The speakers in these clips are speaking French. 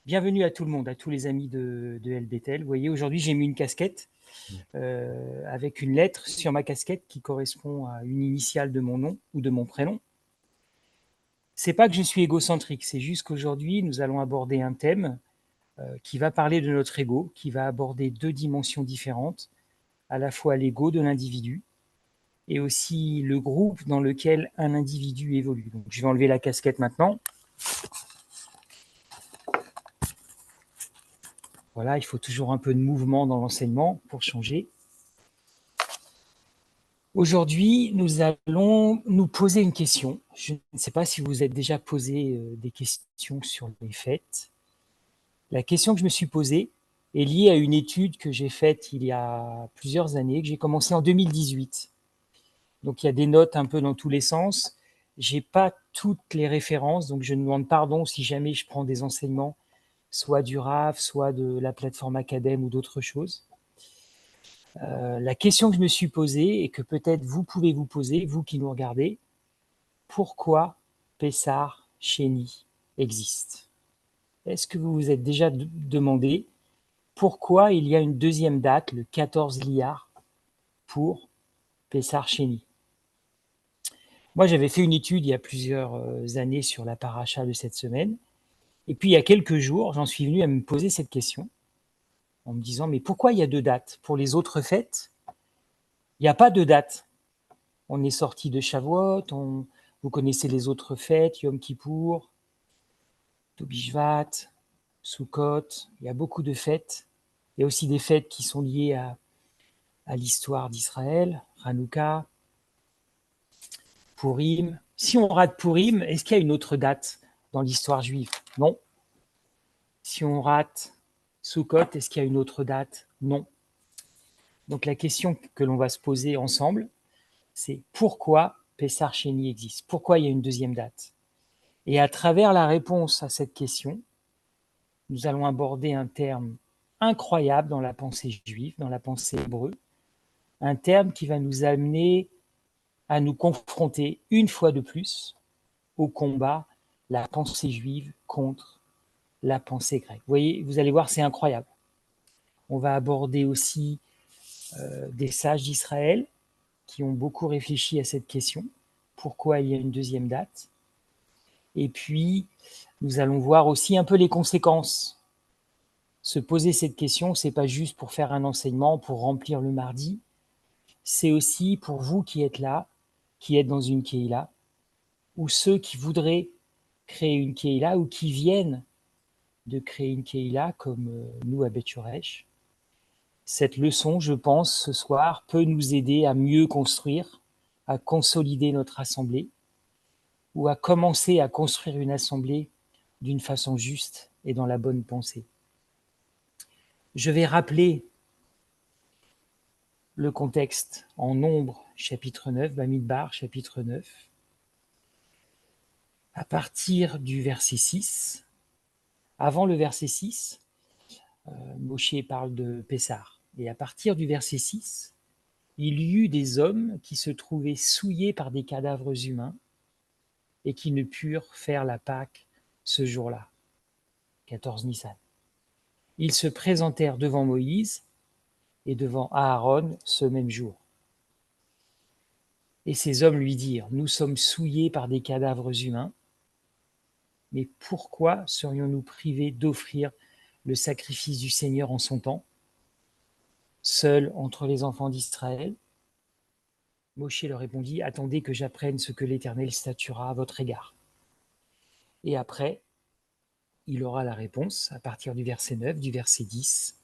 Bienvenue à tout le monde, à tous les amis de LBTL. Vous voyez, aujourd'hui, j'ai mis une casquette avec une lettre sur ma casquette qui correspond à une initiale de mon nom ou de mon prénom. C'est pas que je suis égocentrique, c'est juste qu'aujourd'hui, nous allons aborder un thème qui va parler de notre ego, qui va aborder deux dimensions différentes, à la fois l'ego de l'individu et aussi le groupe dans lequel un individu évolue. Donc, je vais enlever la casquette maintenant. Voilà, il faut toujours un peu de mouvement dans l'enseignement pour changer. Aujourd'hui, nous allons nous poser une question. Je ne sais pas si vous êtes déjà posé des questions sur les fêtes. La question que je me suis posée est liée à une étude que j'ai faite il y a plusieurs années, que j'ai commencé en 2018. Donc, il y a des notes un peu dans tous les sens. Je n'ai pas toutes les références, donc je demande pardon si jamais je prends des enseignements, soit du RAF, soit de la plateforme Academ ou d'autres choses. La question que je me suis posée et que peut-être vous pouvez vous poser, vous qui nous regardez, pourquoi Pessar Chény existe? Est-ce que vous vous êtes déjà demandé pourquoi il y a une deuxième date, le 14 Liar, pour Pessar Chény? Moi, j'avais fait une étude il y a plusieurs années sur la paracha de cette semaine. Et puis, il y a quelques jours, j'en suis venu à me poser cette question en me disant, mais pourquoi il y a deux dates? Pour les autres fêtes, il n'y a pas de date. On est sorti de Shavuot, vous connaissez les autres fêtes, Yom Kippour, Toù Bishvat, Sukkot, il y a beaucoup de fêtes. Il y a aussi des fêtes qui sont liées à l'histoire d'Israël, Hanouka, Purim. Si on rate Purim, est-ce qu'il y a une autre date dans l'histoire juive? Non. Si on rate Sukkot, est-ce qu'il y a une autre date? Non. Donc la question que l'on va se poser ensemble, c'est pourquoi Pessar Chény existe? Pourquoi il y a une deuxième date? Et à travers la réponse à cette question, nous allons aborder un terme incroyable dans la pensée juive, dans la pensée hébreu, un terme qui va nous amener à nous confronter une fois de plus au combat, la pensée juive contre la pensée grecque. Vous voyez, vous allez voir, c'est incroyable. On va aborder aussi des sages d'Israël qui ont beaucoup réfléchi à cette question. Pourquoi il y a une deuxième date? Et puis, nous allons voir aussi un peu les conséquences. Se poser cette question, c'est pas juste pour faire un enseignement, pour remplir le mardi, c'est aussi pour vous qui êtes là, qui êtes dans une Keïla, ou ceux qui voudraient créer une Keïla, ou qui viennent de créer une Keïla, comme nous à Beth Shoresh. Cette leçon, je pense, ce soir, peut nous aider à mieux construire, à consolider notre assemblée, ou à commencer à construire une assemblée d'une façon juste et dans la bonne pensée. Je vais rappeler le contexte en Nombre, chapitre 9, Bamidbar, chapitre 9. À partir du verset 6, avant le verset 6, Moshe parle de Pessar. Et à partir du verset 6, il y eut des hommes qui se trouvaient souillés par des cadavres humains et qui ne purent faire la Pâque ce jour-là, 14 Nissan. Ils se présentèrent devant Moïse et devant Aaron ce même jour. Et ces hommes lui dirent, nous sommes souillés par des cadavres humains, mais pourquoi serions-nous privés d'offrir le sacrifice du Seigneur en son temps, seul entre les enfants d'Israël? Moshe leur répondit, attendez que j'apprenne ce que l'Éternel statuera à votre égard. Et après, il aura la réponse à partir du verset 9, du verset 10.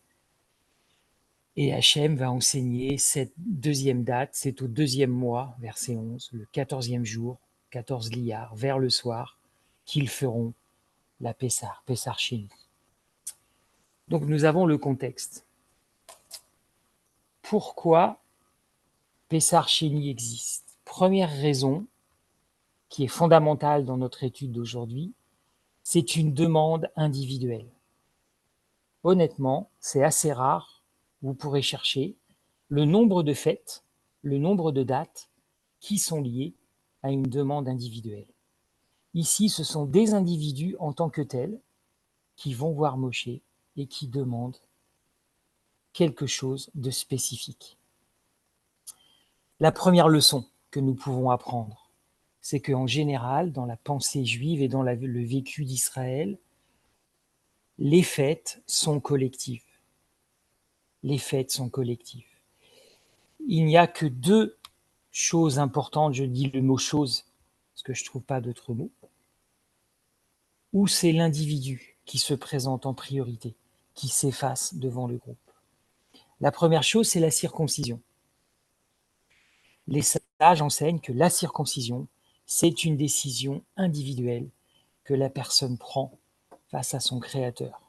Et Hachem va enseigner cette deuxième date, c'est au deuxième mois, verset 11, le 14e jour, 14 liards, vers le soir, qu'ils feront la Pessar Chéni. Donc nous avons le contexte. Pourquoi Pessar Chéni existe? Première raison, qui est fondamentale dans notre étude d'aujourd'hui, c'est une demande individuelle. Honnêtement, c'est assez rare, vous pourrez chercher le nombre de fêtes, le nombre de dates qui sont liées à une demande individuelle. Ici, ce sont des individus en tant que tels qui vont voir Moshe et qui demandent quelque chose de spécifique. La première leçon que nous pouvons apprendre, c'est qu'en général, dans la pensée juive et dans le vécu d'Israël, les fêtes sont collectives. Les fêtes sont collectives. Il n'y a que deux choses importantes, je dis le mot chose, parce que je ne trouve pas d'autre mot, où c'est l'individu qui se présente en priorité, qui s'efface devant le groupe. La première chose, c'est la circoncision. Les sages enseignent que la circoncision, c'est une décision individuelle que la personne prend face à son Créateur.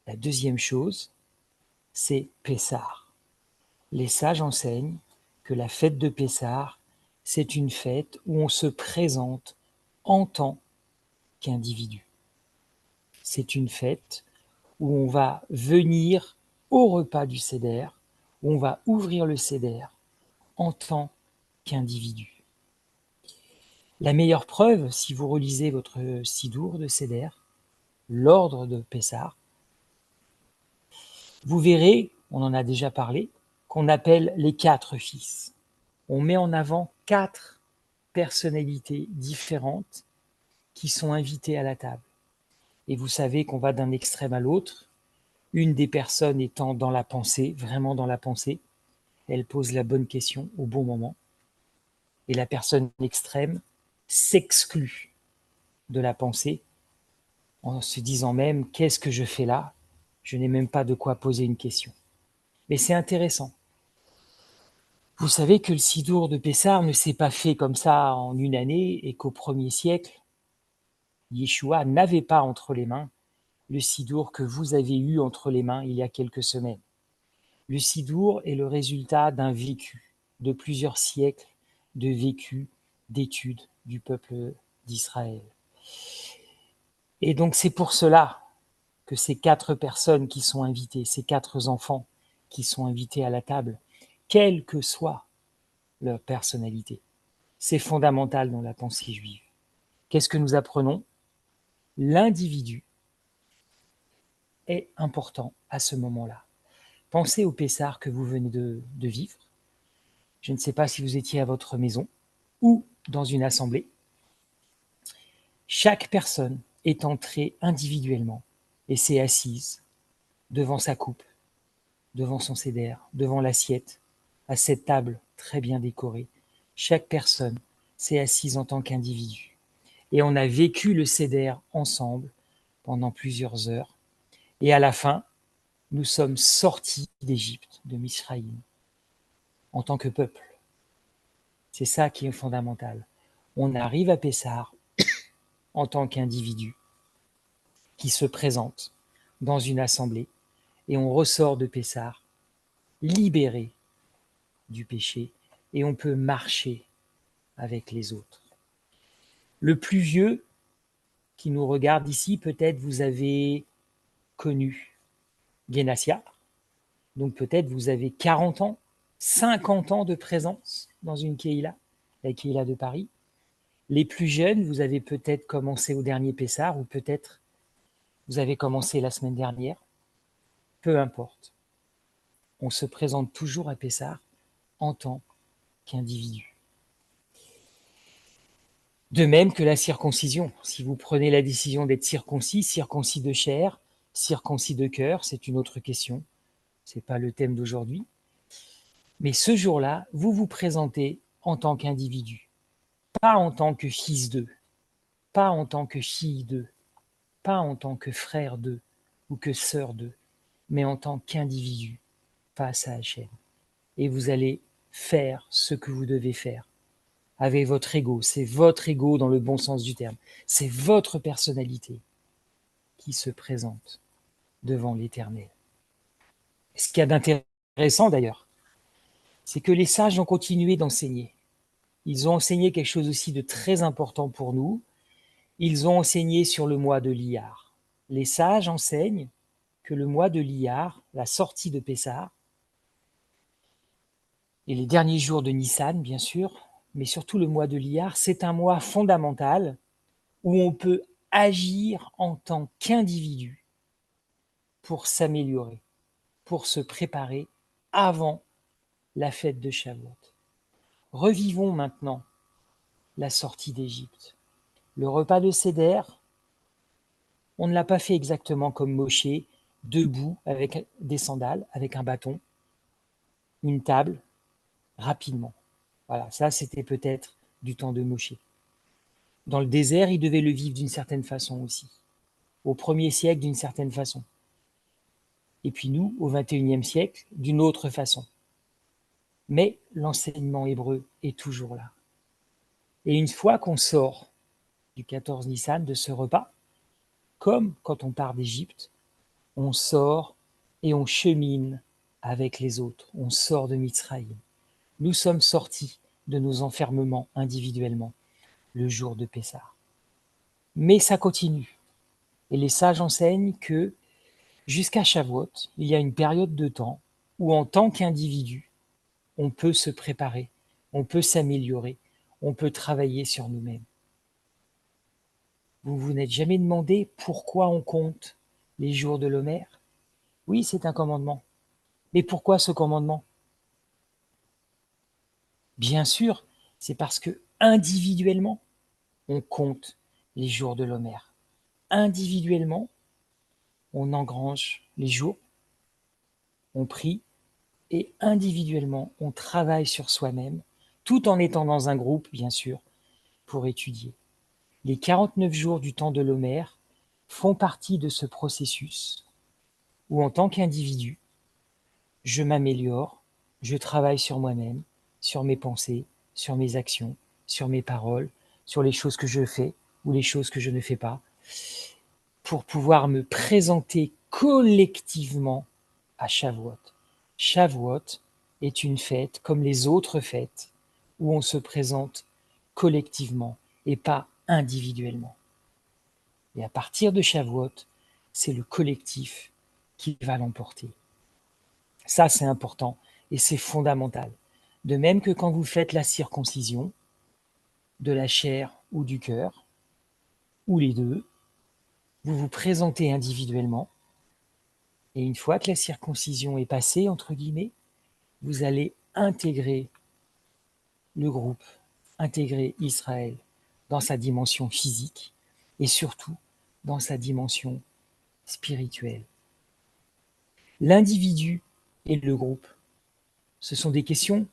La deuxième chose, c'est Pessah. Les sages enseignent que la fête de Pessah, c'est une fête où on se présente en tant qu'individu. C'est une fête où on va venir au repas du Seder, où on va ouvrir le Seder en tant qu'individu. La meilleure preuve, si vous relisez votre Sidour de Seder, l'ordre de Pessah, vous verrez, on en a déjà parlé, qu'on appelle les 4 fils. On met en avant 4 personnalités différentes qui sont invitées à la table. Et vous savez qu'on va d'un extrême à l'autre, une des personnes étant dans la pensée, vraiment dans la pensée, elle pose la bonne question au bon moment, et la personne extrême s'exclut de la pensée en se disant même « qu'est-ce que je fais là ? Je n'ai même pas de quoi poser une question ». Mais c'est intéressant. Vous savez que le Sidour de Pessah ne s'est pas fait comme ça en une année et qu'au 1er siècle, Yeshua n'avait pas entre les mains le Sidour que vous avez eu entre les mains il y a quelques semaines. Le Sidour est le résultat d'un vécu, de plusieurs siècles de vécu, d'études du peuple d'Israël. Et donc c'est pour cela que ces 4 personnes qui sont invitées, ces 4 enfants qui sont invités à la table, quelle que soit leur personnalité, c'est fondamental dans la pensée juive. Qu'est-ce que nous apprenons ? L'individu est important à ce moment-là. Pensez au Pessah que vous venez de vivre. Je ne sais pas si vous étiez à votre maison ou dans une assemblée. Chaque personne est entrée individuellement et s'est assise devant sa coupe, devant son seder, devant l'assiette, à cette table très bien décorée. Chaque personne s'est assise en tant qu'individu. Et on a vécu le seder ensemble pendant plusieurs heures. Et à la fin, nous sommes sortis d'Égypte, de Misraïm, en tant que peuple. C'est ça qui est fondamental. On arrive à Pessah en tant qu'individu qui se présente dans une assemblée et on ressort de Pessah libéré du péché et on peut marcher avec les autres. Le plus vieux qui nous regarde ici, peut-être vous avez connu Guénassia, donc peut-être vous avez 40 ans, 50 ans de présence dans une Kehila, la Kehila de Paris. Les plus jeunes, vous avez peut-être commencé au dernier Pessah ou peut-être vous avez commencé la semaine dernière. Peu importe. On se présente toujours à Pessah en tant qu'individu. De même que la circoncision. Si vous prenez la décision d'être circoncis, circoncis de chair, circoncis de cœur, c'est une autre question. Ce n'est pas le thème d'aujourd'hui. Mais ce jour-là, vous vous présentez en tant qu'individu. Pas en tant que fils d'eux, pas en tant que fille d'eux, pas en tant que frère d'eux ou que sœur d'eux, mais en tant qu'individu face à Hachem. Et vous allez faire ce que vous devez faire avec votre ego. C'est votre ego dans le bon sens du terme. C'est votre personnalité qui se présente devant l'Éternel. Ce qu'il y a d'intéressant d'ailleurs, c'est que les sages ont continué d'enseigner. Ils ont enseigné quelque chose aussi de très important pour nous. Ils ont enseigné sur le mois de l'Iyar. Les sages enseignent que le mois de l'Iyar, la sortie de Pessah, et les derniers jours de Nissan, bien sûr, mais surtout le mois de l'Iyar, c'est un mois fondamental où on peut agir en tant qu'individu pour s'améliorer, pour se préparer avant la fête de Shavuot. Revivons maintenant la sortie d'Égypte. Le repas de Seder, on ne l'a pas fait exactement comme Moshe, debout avec des sandales, avec un bâton, une table, rapidement. Voilà, ça c'était peut-être du temps de Moshe. Dans le désert, il devait le vivre d'une certaine façon aussi. Au 1er siècle, d'une certaine façon. Et puis nous, au 21e siècle, d'une autre façon. Mais l'enseignement hébreu est toujours là. Et une fois qu'on sort du 14 Nissan, de ce repas, comme quand on part d'Égypte, on sort et on chemine avec les autres. On sort de Mitzrayim. Nous sommes sortis de nos enfermements individuellement le jour de Pessah. Mais ça continue. Et les sages enseignent que jusqu'à Shavuot, il y a une période de temps où en tant qu'individu, on peut se préparer, on peut s'améliorer, on peut travailler sur nous-mêmes. Vous vous n'êtes jamais demandé pourquoi on compte les jours de l'Omer? Oui, c'est un commandement. Mais pourquoi ce commandement? Bien sûr, c'est parce que individuellement, on compte les jours de l'Omer. Individuellement, on engrange les jours, on prie, et individuellement, on travaille sur soi-même, tout en étant dans un groupe, bien sûr, pour étudier. Les 49 jours du temps de l'Omer font partie de ce processus où, en tant qu'individu, je m'améliore, je travaille sur moi-même, sur mes pensées, sur mes actions, sur mes paroles, sur les choses que je fais ou les choses que je ne fais pas, pour pouvoir me présenter collectivement à Shavuot. Shavuot est une fête comme les autres fêtes où on se présente collectivement et pas individuellement. Et à partir de Shavuot, c'est le collectif qui va l'emporter. Ça, c'est important et c'est fondamental. De même que quand vous faites la circoncision, de la chair ou du cœur, ou les deux, vous vous présentez individuellement, et une fois que la circoncision est passée, entre guillemets, vous allez intégrer le groupe, intégrer Israël dans sa dimension physique et surtout dans sa dimension spirituelle. L'individu et le groupe, ce sont des questions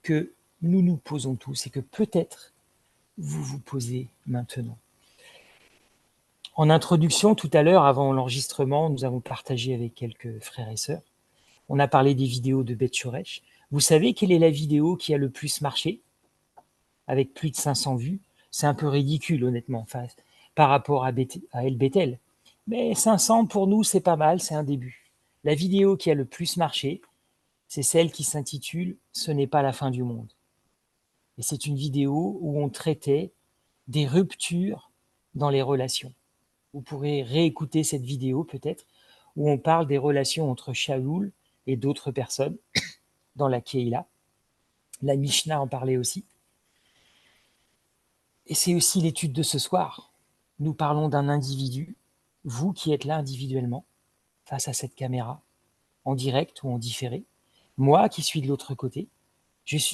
que nous nous posons tous et que peut-être vous vous posez maintenant. En introduction, tout à l'heure, avant l'enregistrement, nous avons partagé avec quelques frères et sœurs. On a parlé des vidéos de Beth Shoresh. Vous savez quelle est la vidéo qui a le plus marché, avec plus de 500 vues? C'est un peu ridicule, honnêtement, par rapport à El Bethel. Mais 500, pour nous, c'est pas mal, c'est un début. La vidéo qui a le plus marché, c'est celle qui s'intitule « Ce n'est pas la fin du monde ». Et c'est une vidéo où on traitait des ruptures dans les relations. Vous pourrez réécouter cette vidéo peut-être, où on parle des relations entre Shaoul et d'autres personnes dans la Keïla. La Mishnah en parlait aussi. Et c'est aussi l'étude de ce soir. Nous parlons d'un individu, vous qui êtes là individuellement, face à cette caméra, en direct ou en différé, moi qui suis de l'autre côté.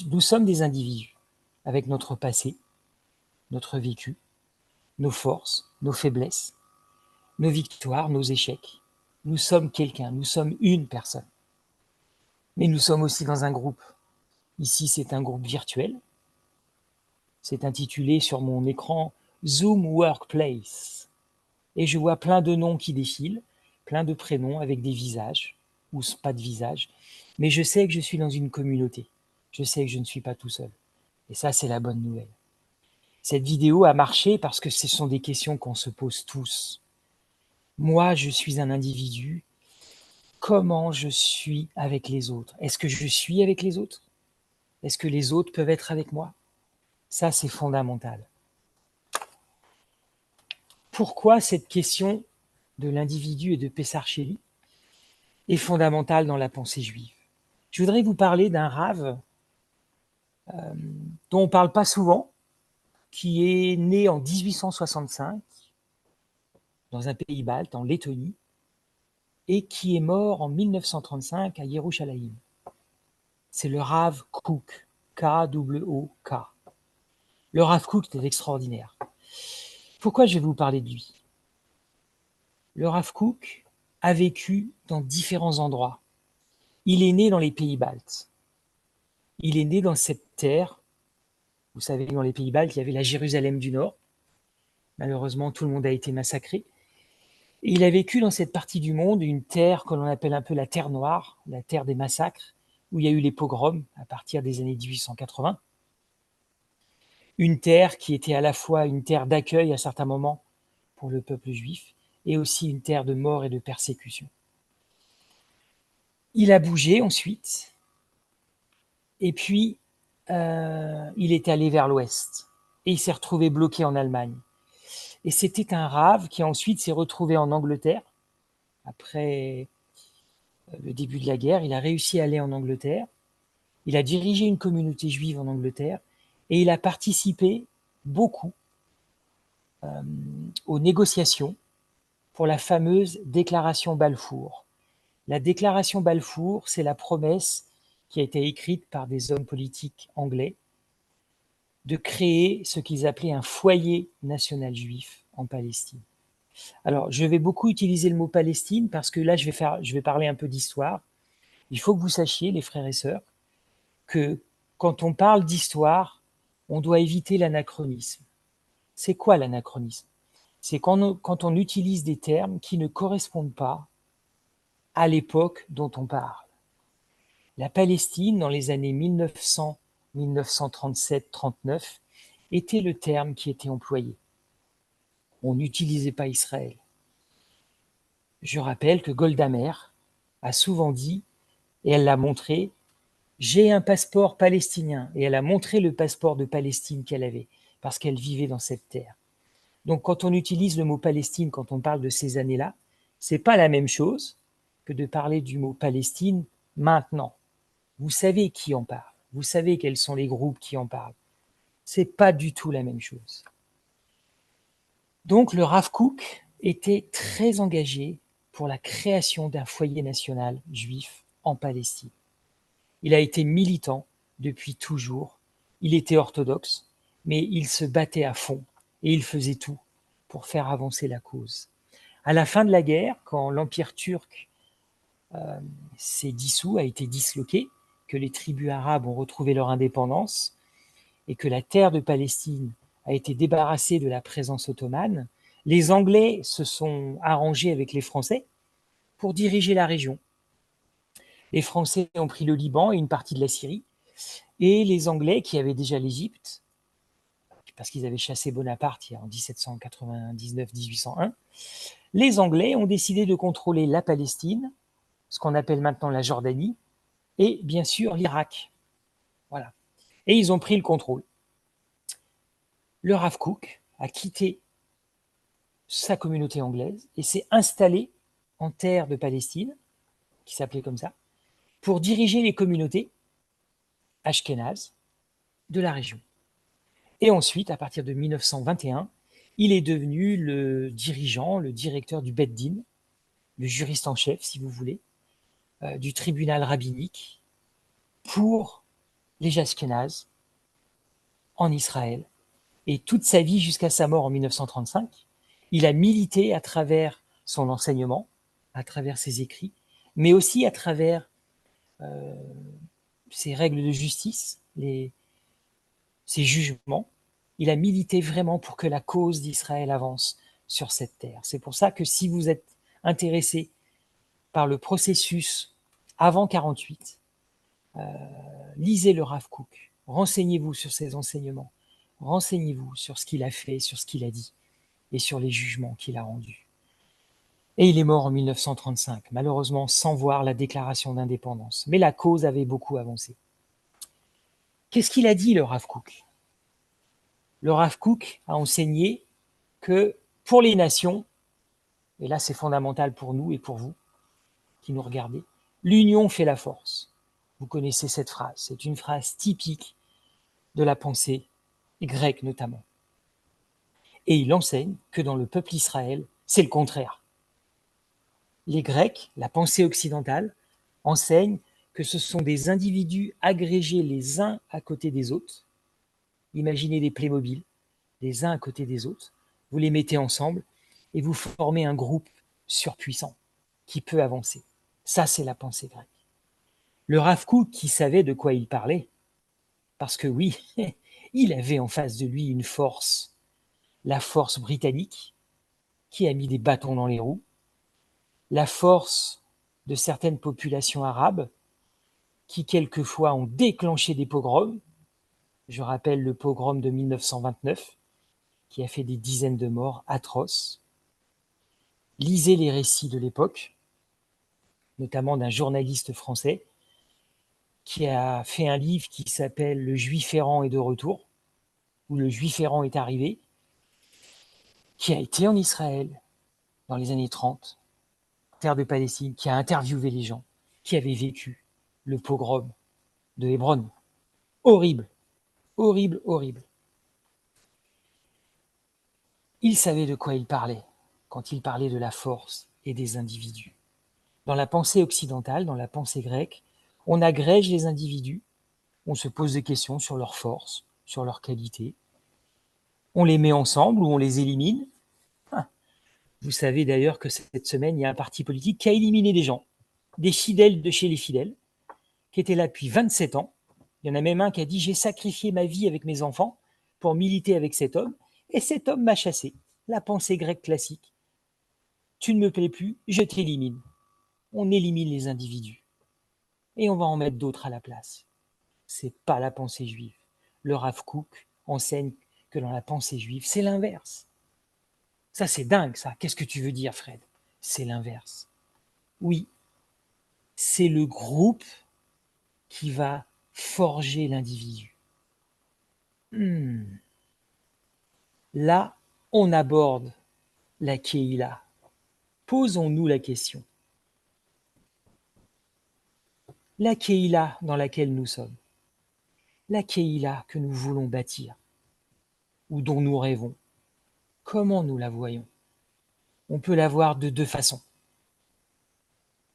Nous sommes des individus, avec notre passé, notre vécu, nos forces, nos faiblesses, nos victoires, nos échecs. Nous sommes quelqu'un, nous sommes une personne. Mais nous sommes aussi dans un groupe. Ici, c'est un groupe virtuel. C'est intitulé sur mon écran Zoom Workplace. Et je vois plein de noms qui défilent, plein de prénoms avec des visages, ou pas de visage. Mais je sais que je suis dans une communauté. Je sais que je ne suis pas tout seul. Et ça, c'est la bonne nouvelle. Cette vidéo a marché parce que ce sont des questions qu'on se pose tous. Moi, je suis un individu. Comment je suis avec les autres? Est-ce que je suis avec les autres? Est-ce que les autres peuvent être avec moi? Ça, c'est fondamental. Pourquoi cette question de l'individu et de Pessar Sheli est fondamentale dans la pensée juive? Je voudrais vous parler d'un rave dont on ne parle pas souvent, qui est né en 1865 dans un pays balte, en Lettonie, et qui est mort en 1935 à Yerushalayim. C'est le Rav Kook, K-O-O-K. Le Rav Kook était extraordinaire. Pourquoi je vais vous parler de lui? Le Rav Kook a vécu dans différents endroits. Il est né dans les pays baltes. Il est né dans cette terre. Vous savez, dans les pays baltes, il y avait la Jérusalem du Nord. Malheureusement, tout le monde a été massacré. Et il a vécu dans cette partie du monde, une terre que l'on appelle un peu la terre noire, la terre des massacres, où il y a eu les pogroms à partir des années 1880. Une terre qui était à la fois une terre d'accueil à certains moments pour le peuple juif, et aussi une terre de mort et de persécution. Il a bougé ensuite, et puis il est allé vers l'ouest, et il s'est retrouvé bloqué en Allemagne. Et c'était un rave qui ensuite s'est retrouvé en Angleterre. Après le début de la guerre, il a réussi à aller en Angleterre. Il a dirigé une communauté juive en Angleterre, et il a participé beaucoup aux négociations pour la fameuse déclaration Balfour. La déclaration Balfour, c'est la promesse qui a été écrite par des hommes politiques anglais de créer ce qu'ils appelaient un foyer national juif en Palestine. Alors, je vais beaucoup utiliser le mot Palestine parce que là, je vais parler un peu d'histoire. Il faut que vous sachiez, les frères et sœurs, que quand on parle d'histoire, on doit éviter l'anachronisme. C'est quoi l'anachronisme? C'est quand on utilise des termes qui ne correspondent pas à l'époque dont on parle. La Palestine, dans les années 1900, 1937, 39, était le terme qui était employé. On n'utilisait pas Israël. Je rappelle que Golda Meir a souvent dit, et elle l'a montré, j'ai un passeport palestinien. Et elle a montré le passeport de Palestine qu'elle avait, parce qu'elle vivait dans cette terre. Donc quand on utilise le mot Palestine, quand on parle de ces années-là, c'est pas la même chose que de parler du mot Palestine maintenant. Vous savez qui en parle. Vous savez quels sont les groupes qui en parlent. C'est pas du tout la même chose. Donc le Rav Kook était très engagé pour la création d'un foyer national juif en Palestine. Il a été militant depuis toujours. Il était orthodoxe, mais il se battait à fond et il faisait tout pour faire avancer la cause. À la fin de la guerre, quand l'Empire turc s'est dissous, a été disloqué, que les tribus arabes ont retrouvé leur indépendance et que la terre de Palestine a été débarrassée de la présence ottomane, les Anglais se sont arrangés avec les Français pour diriger la région. Les Français ont pris le Liban et une partie de la Syrie, et les Anglais, qui avaient déjà l'Égypte, parce qu'ils avaient chassé Bonaparte en 1799-1801, les Anglais ont décidé de contrôler la Palestine, ce qu'on appelle maintenant la Jordanie, et bien sûr l'Irak. Voilà. Et ils ont pris le contrôle. Le Rav Kook a quitté sa communauté anglaise et s'est installé en terre de Palestine, qui s'appelait comme ça, pour diriger les communautés ashkénazes de la région. Et ensuite, à partir de 1921, il est devenu le dirigeant, le directeur du Beth Din, le juriste en chef, si vous voulez, du tribunal rabbinique pour les Ashkénazes en Israël. Et toute sa vie jusqu'à sa mort en 1935, il a milité à travers son enseignement, à travers ses écrits, mais aussi à travers ses règles de justice, ses jugements. Il a milité vraiment pour que la cause d'Israël avance sur cette terre. C'est pour ça que si vous êtes intéressé par le processus avant 48, lisez le Rav Kook, renseignez-vous sur ses enseignements, renseignez-vous sur ce qu'il a fait, sur ce qu'il a dit et sur les jugements qu'il a rendus. Et il est mort en 1935, malheureusement sans voir la déclaration d'indépendance. Mais la cause avait beaucoup avancé. Qu'est-ce qu'il a dit, le Rav Kook? Le Rav Kook a enseigné que pour les nations, et là c'est fondamental pour nous et pour vous qui nous regardez, l'union fait la force. Vous connaissez cette phrase, c'est une phrase typique de la pensée grecque notamment. Et il enseigne que dans le peuple Israël, C'est le contraire. Les Grecs, la pensée occidentale, enseignent que ce sont des individus agrégés les uns à côté des autres. Imaginez des Playmobil, les uns à côté des autres. Vous les mettez ensemble et vous formez un groupe surpuissant qui peut avancer. Ça, c'est la pensée grecque. Le Rav Kook, qui savait de quoi il parlait, parce que oui, il avait en face de lui une force, la force britannique, qui a mis des bâtons dans les roues, la force de certaines populations arabes, qui quelquefois ont déclenché des pogroms. Je rappelle le pogrom de 1929, qui a fait des dizaines de morts atroces. Lisez les récits de l'époque, notamment d'un journaliste français, qui a fait un livre qui s'appelle « Le Juif errant est de retour », où le Juif errant est arrivé, qui a été en Israël dans les années 30, terre de Palestine, qui a interviewé les gens qui avaient vécu le pogrom de Hébron. Horrible, horrible, horrible. Il savait de quoi il parlait quand il parlait de la force et des individus. Dans la pensée occidentale, dans la pensée grecque, on agrège les individus, on se pose des questions sur leur force, sur leur qualité, on les met ensemble ou on les élimine. Vous savez d'ailleurs que cette semaine, il y a un parti politique qui a éliminé des gens, des fidèles de chez les fidèles, qui étaient là depuis 27 ans. Il y en a même un qui a dit « J'ai sacrifié ma vie avec mes enfants pour militer avec cet homme, et cet homme m'a chassé. » La pensée grecque classique. Tu ne me plais plus, je t'élimine. On élimine les individus. Et on va en mettre d'autres à la place. C'est pas la pensée juive. Le Rav Kook enseigne que dans la pensée juive, c'est l'inverse. Ça, c'est dingue, ça. Qu'est-ce que tu veux dire, Fred? C'est l'inverse. Oui, c'est le groupe qui va forger l'individu. Là, on aborde la Kehila. Posons-nous la question. La Kehila dans laquelle nous sommes, la Kehila que nous voulons bâtir, ou dont nous rêvons, comment nous la voyons? On peut la voir de deux façons.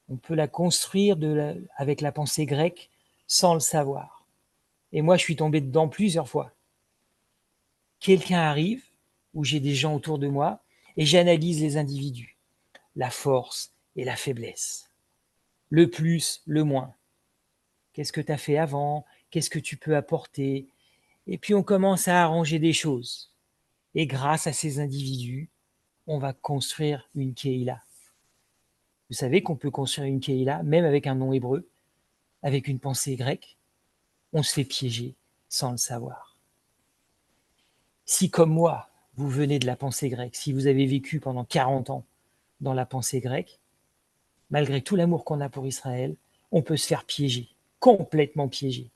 On peut la construire avec la pensée grecque sans le savoir. Et moi, je suis tombé dedans plusieurs fois. Quelqu'un arrive, où j'ai des gens autour de moi, et j'analyse les individus, la force et la faiblesse, le plus, le moins. Qu'est-ce que tu as fait avant? Qu'est-ce que tu peux apporter? Et puis on commence à arranger des choses. Et grâce à ces individus, on va construire une Kehila. Vous savez qu'on peut construire une Kehila, même avec un nom hébreu, avec une pensée grecque. On se fait piéger sans le savoir. Si, comme moi, vous venez de la pensée grecque, si vous avez vécu pendant 40 ans dans la pensée grecque, malgré tout l'amour qu'on a pour Israël, on peut se faire piéger, complètement piéger.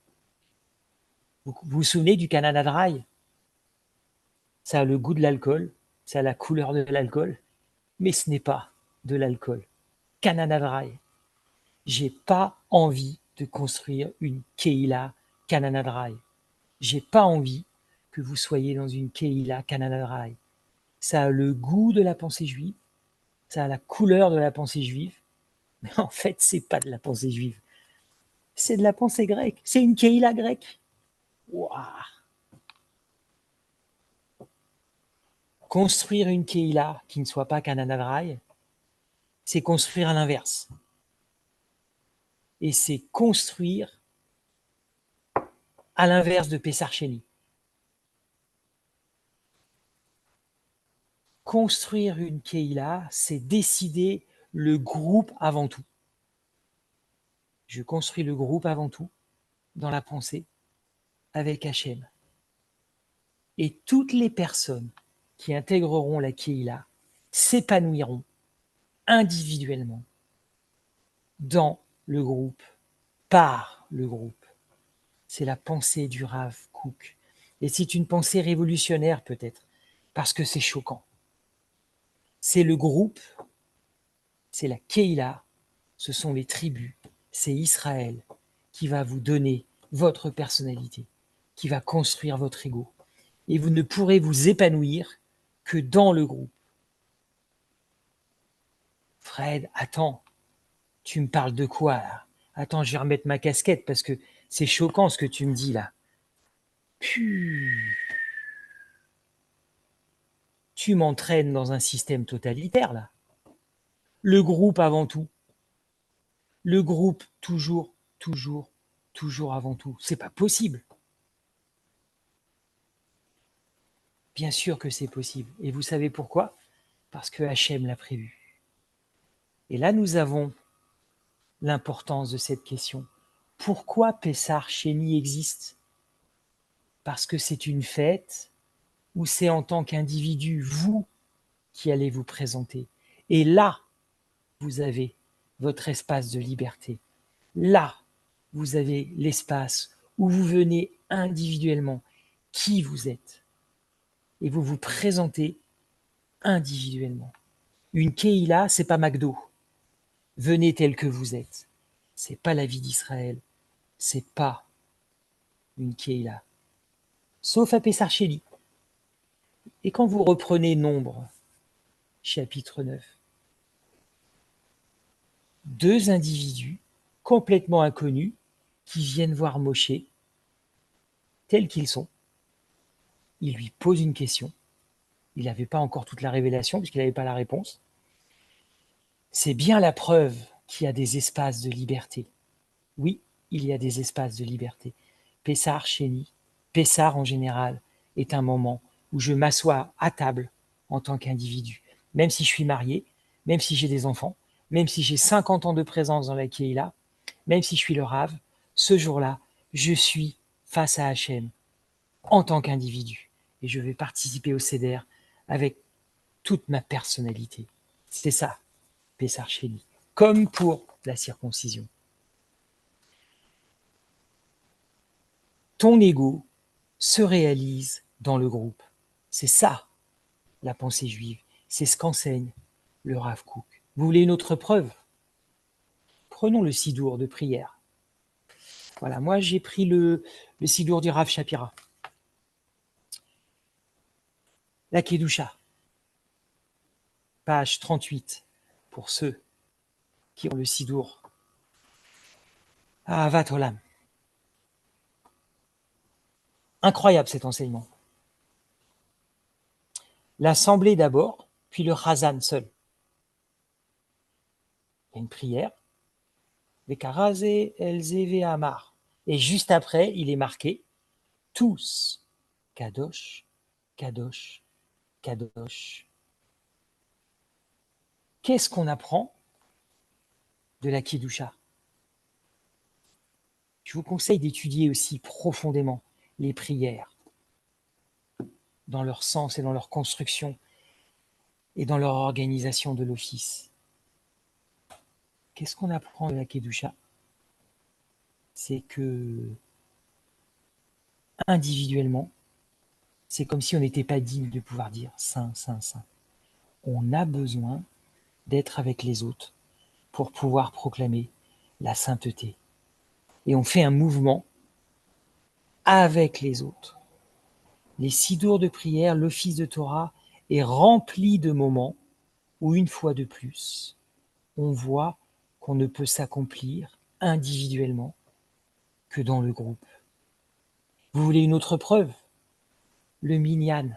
Vous vous souvenez du Canada Dry? Ça a le goût de l'alcool, ça a la couleur de l'alcool, mais ce n'est pas de l'alcool. Canada Dry. J'ai pas envie de construire une Kehila Canada Dry. J'ai pas envie que vous soyez dans une Kehila Canada Dry. Ça a le goût de la pensée juive, ça a la couleur de la pensée juive, mais en fait, c'est pas de la pensée juive. C'est de la pensée grecque. C'est une Kehila grecque. Waouh! Construire une Kehila qui ne soit pas Canada Dry, c'est construire à l'inverse. Et c'est construire à l'inverse de Pessar Sheni. Construire une Kehila, c'est décider le groupe avant tout. Je construis le groupe avant tout, dans la pensée, avec Hachem. Et toutes les personnes qui intégreront la Kehila s'épanouiront individuellement dans le groupe, par le groupe. C'est la pensée du Rav Kook. Et c'est une pensée révolutionnaire peut-être, parce que c'est choquant. C'est le groupe, c'est la Kehila, ce sont les tribus, c'est Israël qui va vous donner votre personnalité, qui va construire votre ego. Et vous ne pourrez vous épanouir que dans le groupe. Fred, attends, tu me parles de quoi là? Attends, je vais remettre ma casquette parce que c'est choquant ce que tu me dis là. Puh. Tu m'entraînes dans un système totalitaire là. Le groupe avant tout. Le groupe toujours, toujours, toujours avant tout. C'est pas possible. Bien sûr que c'est possible. Et vous savez pourquoi? Parce que Hachem l'a prévu. Et là, nous avons l'importance de cette question. Pourquoi Pessar Chéni existe? Parce que c'est une fête où c'est en tant qu'individu, vous, qui allez vous présenter. Et là, vous avez votre espace de liberté. Là, vous avez l'espace où vous venez individuellement qui vous êtes. Et vous vous présentez individuellement. Une Keïla, c'est pas McDo. Venez tel que vous êtes. C'est pas la vie d'Israël. C'est pas une Keïla. Sauf à Pessar Sheli. Et quand vous reprenez Nombre, chapitre 9, deux individus complètement inconnus qui viennent voir Moshe tels qu'ils sont. Ils lui posent une question. Il n'avait pas encore toute la révélation puisqu'il n'avait pas la réponse. C'est bien la preuve qu'il y a des espaces de liberté. Oui, il y a des espaces de liberté. Pessar Sheni, Pessar en général, est un moment où je m'assois à table en tant qu'individu. Même si je suis marié, même si j'ai des enfants, même si j'ai 50 ans de présence dans la Keïla, même si je suis le Rav, ce jour-là, je suis face à Hachem en tant qu'individu. Et je vais participer au Seder avec toute ma personnalité. C'est ça, Pessar Sheni. Comme pour la circoncision. Ton ego se réalise dans le groupe. C'est ça, la pensée juive. C'est ce qu'enseigne le Rav Kook. Vous voulez une autre preuve? Prenons le sidour de prière. Voilà, moi j'ai pris le sidour du Rav Shapira. La Kedusha, page 38, pour ceux qui ont le sidour. Ahavat Olam. Incroyable cet enseignement. L'assemblée d'abord, puis le Chazan seul. Il y a une prière. Vekaraze elzeve amar. Et juste après, il est marqué tous. Kadosh, Kadosh, Kadosh. Qu'est-ce qu'on apprend de la Kedusha? Je vous conseille d'étudier aussi profondément les prières, dans leur sens et dans leur construction et dans leur organisation de l'office. Qu'est-ce qu'on apprend de la Kedusha? C'est que individuellement, c'est comme si on n'était pas digne de pouvoir dire Saint, Saint, Saint. On a besoin d'être avec les autres pour pouvoir proclamer la sainteté. Et on fait un mouvement avec les autres. Les sidours de prière, l'office de Torah est rempli de moments où, une fois de plus, on voit qu'on ne peut s'accomplir individuellement que dans le groupe. Vous voulez une autre preuve? Le minyan.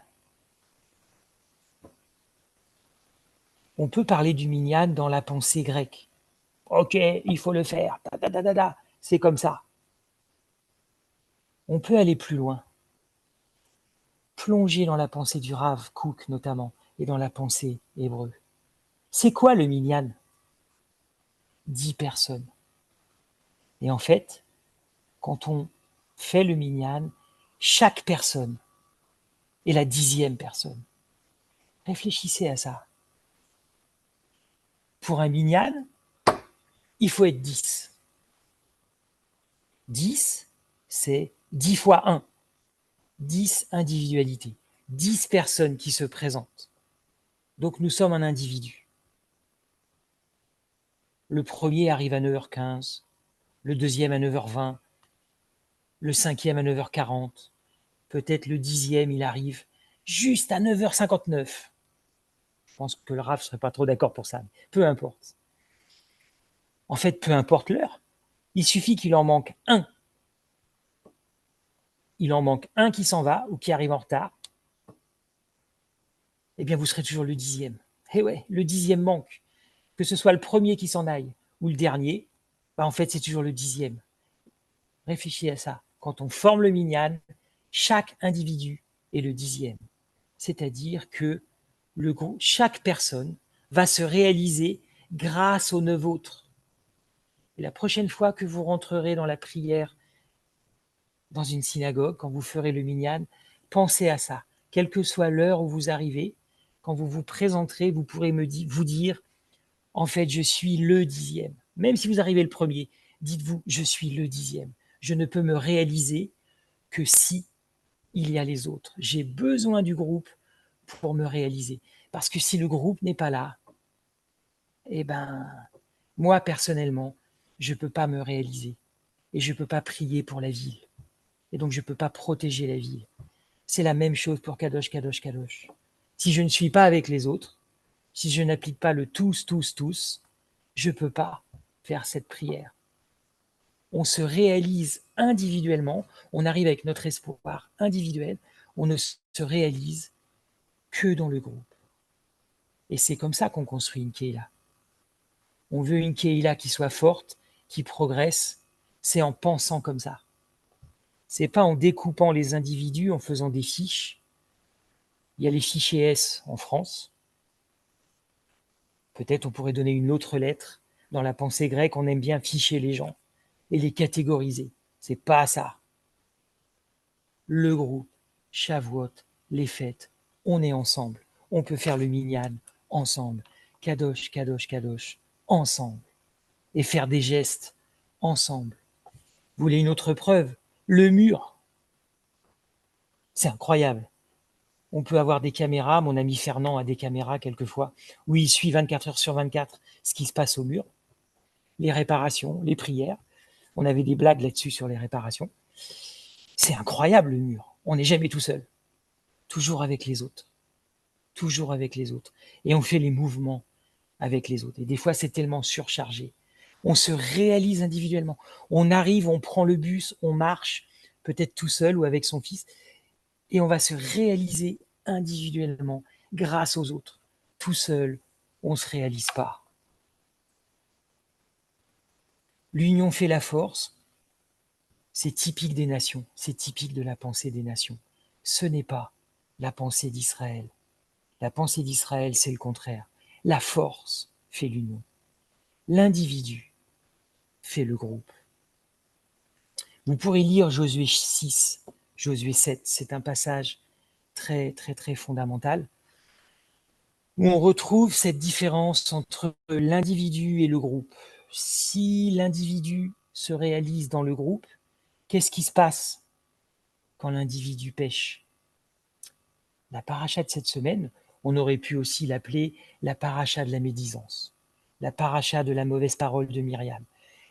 On peut parler du minyan dans la pensée grecque. Ok, il faut le faire. C'est comme ça. On peut aller plus loin. Plonger dans la pensée du Rav Kook notamment et dans la pensée hébreu. C'est quoi le minyan? 10 personnes. Et en fait, quand on fait le minyan, chaque personne est la 10e personne. Réfléchissez à ça. Pour un minyan, il faut être 10. 10, c'est 10 fois 1. 10 individualités. 10 personnes qui se présentent. Donc nous sommes un individu. Le premier arrive à 9h15, le deuxième à 9h20, le cinquième à 9h40, peut-être le 10e il arrive juste à 9h59. pense que le Rav ne serait pas trop d'accord pour ça. Peu importe. En fait, peu importe l'heure. Il suffit qu'il en manque un. Il en manque un qui s'en va ou qui arrive en retard. Eh bien, vous serez toujours le 10e. Eh ouais, le 10e manque. Que ce soit le premier qui s'en aille ou le dernier, en fait, c'est toujours le 10e. Réfléchissez à ça. Quand on forme le minyan, chaque individu est le 10e. C'est-à-dire que chaque personne va se réaliser grâce aux 9 autres. Et la prochaine fois que vous rentrerez dans la prière, dans une synagogue, quand vous ferez le minyan, pensez à ça. Quelle que soit l'heure où vous arrivez, quand vous vous présenterez, vous pourrez vous dire, en fait, je suis le 10e. Même si vous arrivez le premier, dites-vous, je suis le 10e. Je ne peux me réaliser que si il y a les autres. J'ai besoin du groupe pour me réaliser. Parce que si le groupe n'est pas là, eh ben, moi, personnellement, je ne peux pas me réaliser. Et je ne peux pas prier pour la ville. Et donc, je ne peux pas protéger la ville. C'est la même chose pour Kadosh, Kadosh, Kadosh. Si je ne suis pas avec les autres, si je n'applique pas le tous, tous, tous, je ne peux pas faire cette prière. On se réalise individuellement, on arrive avec notre espoir individuel, on ne se réalise que dans le groupe. Et c'est comme ça qu'on construit une Keïla. On veut une Keïla qui soit forte, qui progresse, c'est en pensant comme ça. C'est pas en découpant les individus, en faisant des fiches. Il y a les fichiers S en France. Peut-être on pourrait donner une autre lettre. Dans la pensée grecque, on aime bien ficher les gens et les catégoriser. C'est pas ça. Le groupe, Shavuot, les fêtes, on est ensemble. On peut faire le minyan ensemble. Kadosh, Kadosh, Kadosh, ensemble. Et faire des gestes ensemble. Vous voulez une autre preuve? Le mur. C'est incroyable. On peut avoir des caméras, mon ami Fernand a des caméras quelquefois, où il suit 24 heures sur 24 ce qui se passe au mur, les réparations, les prières. On avait des blagues là-dessus sur les réparations. C'est incroyable le mur. On n'est jamais tout seul. Toujours avec les autres. Toujours avec les autres. Et on fait les mouvements avec les autres. Et des fois, c'est tellement surchargé. On se réalise individuellement. On arrive, on prend le bus, on marche, peut-être tout seul ou avec son fils, et on va se réaliser individuellement grâce aux autres. Tout seul, on ne se réalise pas. L'union fait la force, c'est typique des nations, c'est typique de la pensée des nations. Ce n'est pas la pensée d'Israël. La pensée d'Israël, c'est le contraire. La force fait l'union. L'individu fait le groupe. Vous pourrez lire Josué 6, Josué 7, c'est un passage très, très, très fondamental, où on retrouve cette différence entre l'individu et le groupe. Si l'individu se réalise dans le groupe, qu'est-ce qui se passe quand l'individu pêche? La paracha de cette semaine, on aurait pu aussi l'appeler la paracha de la médisance, la paracha de la mauvaise parole de Myriam.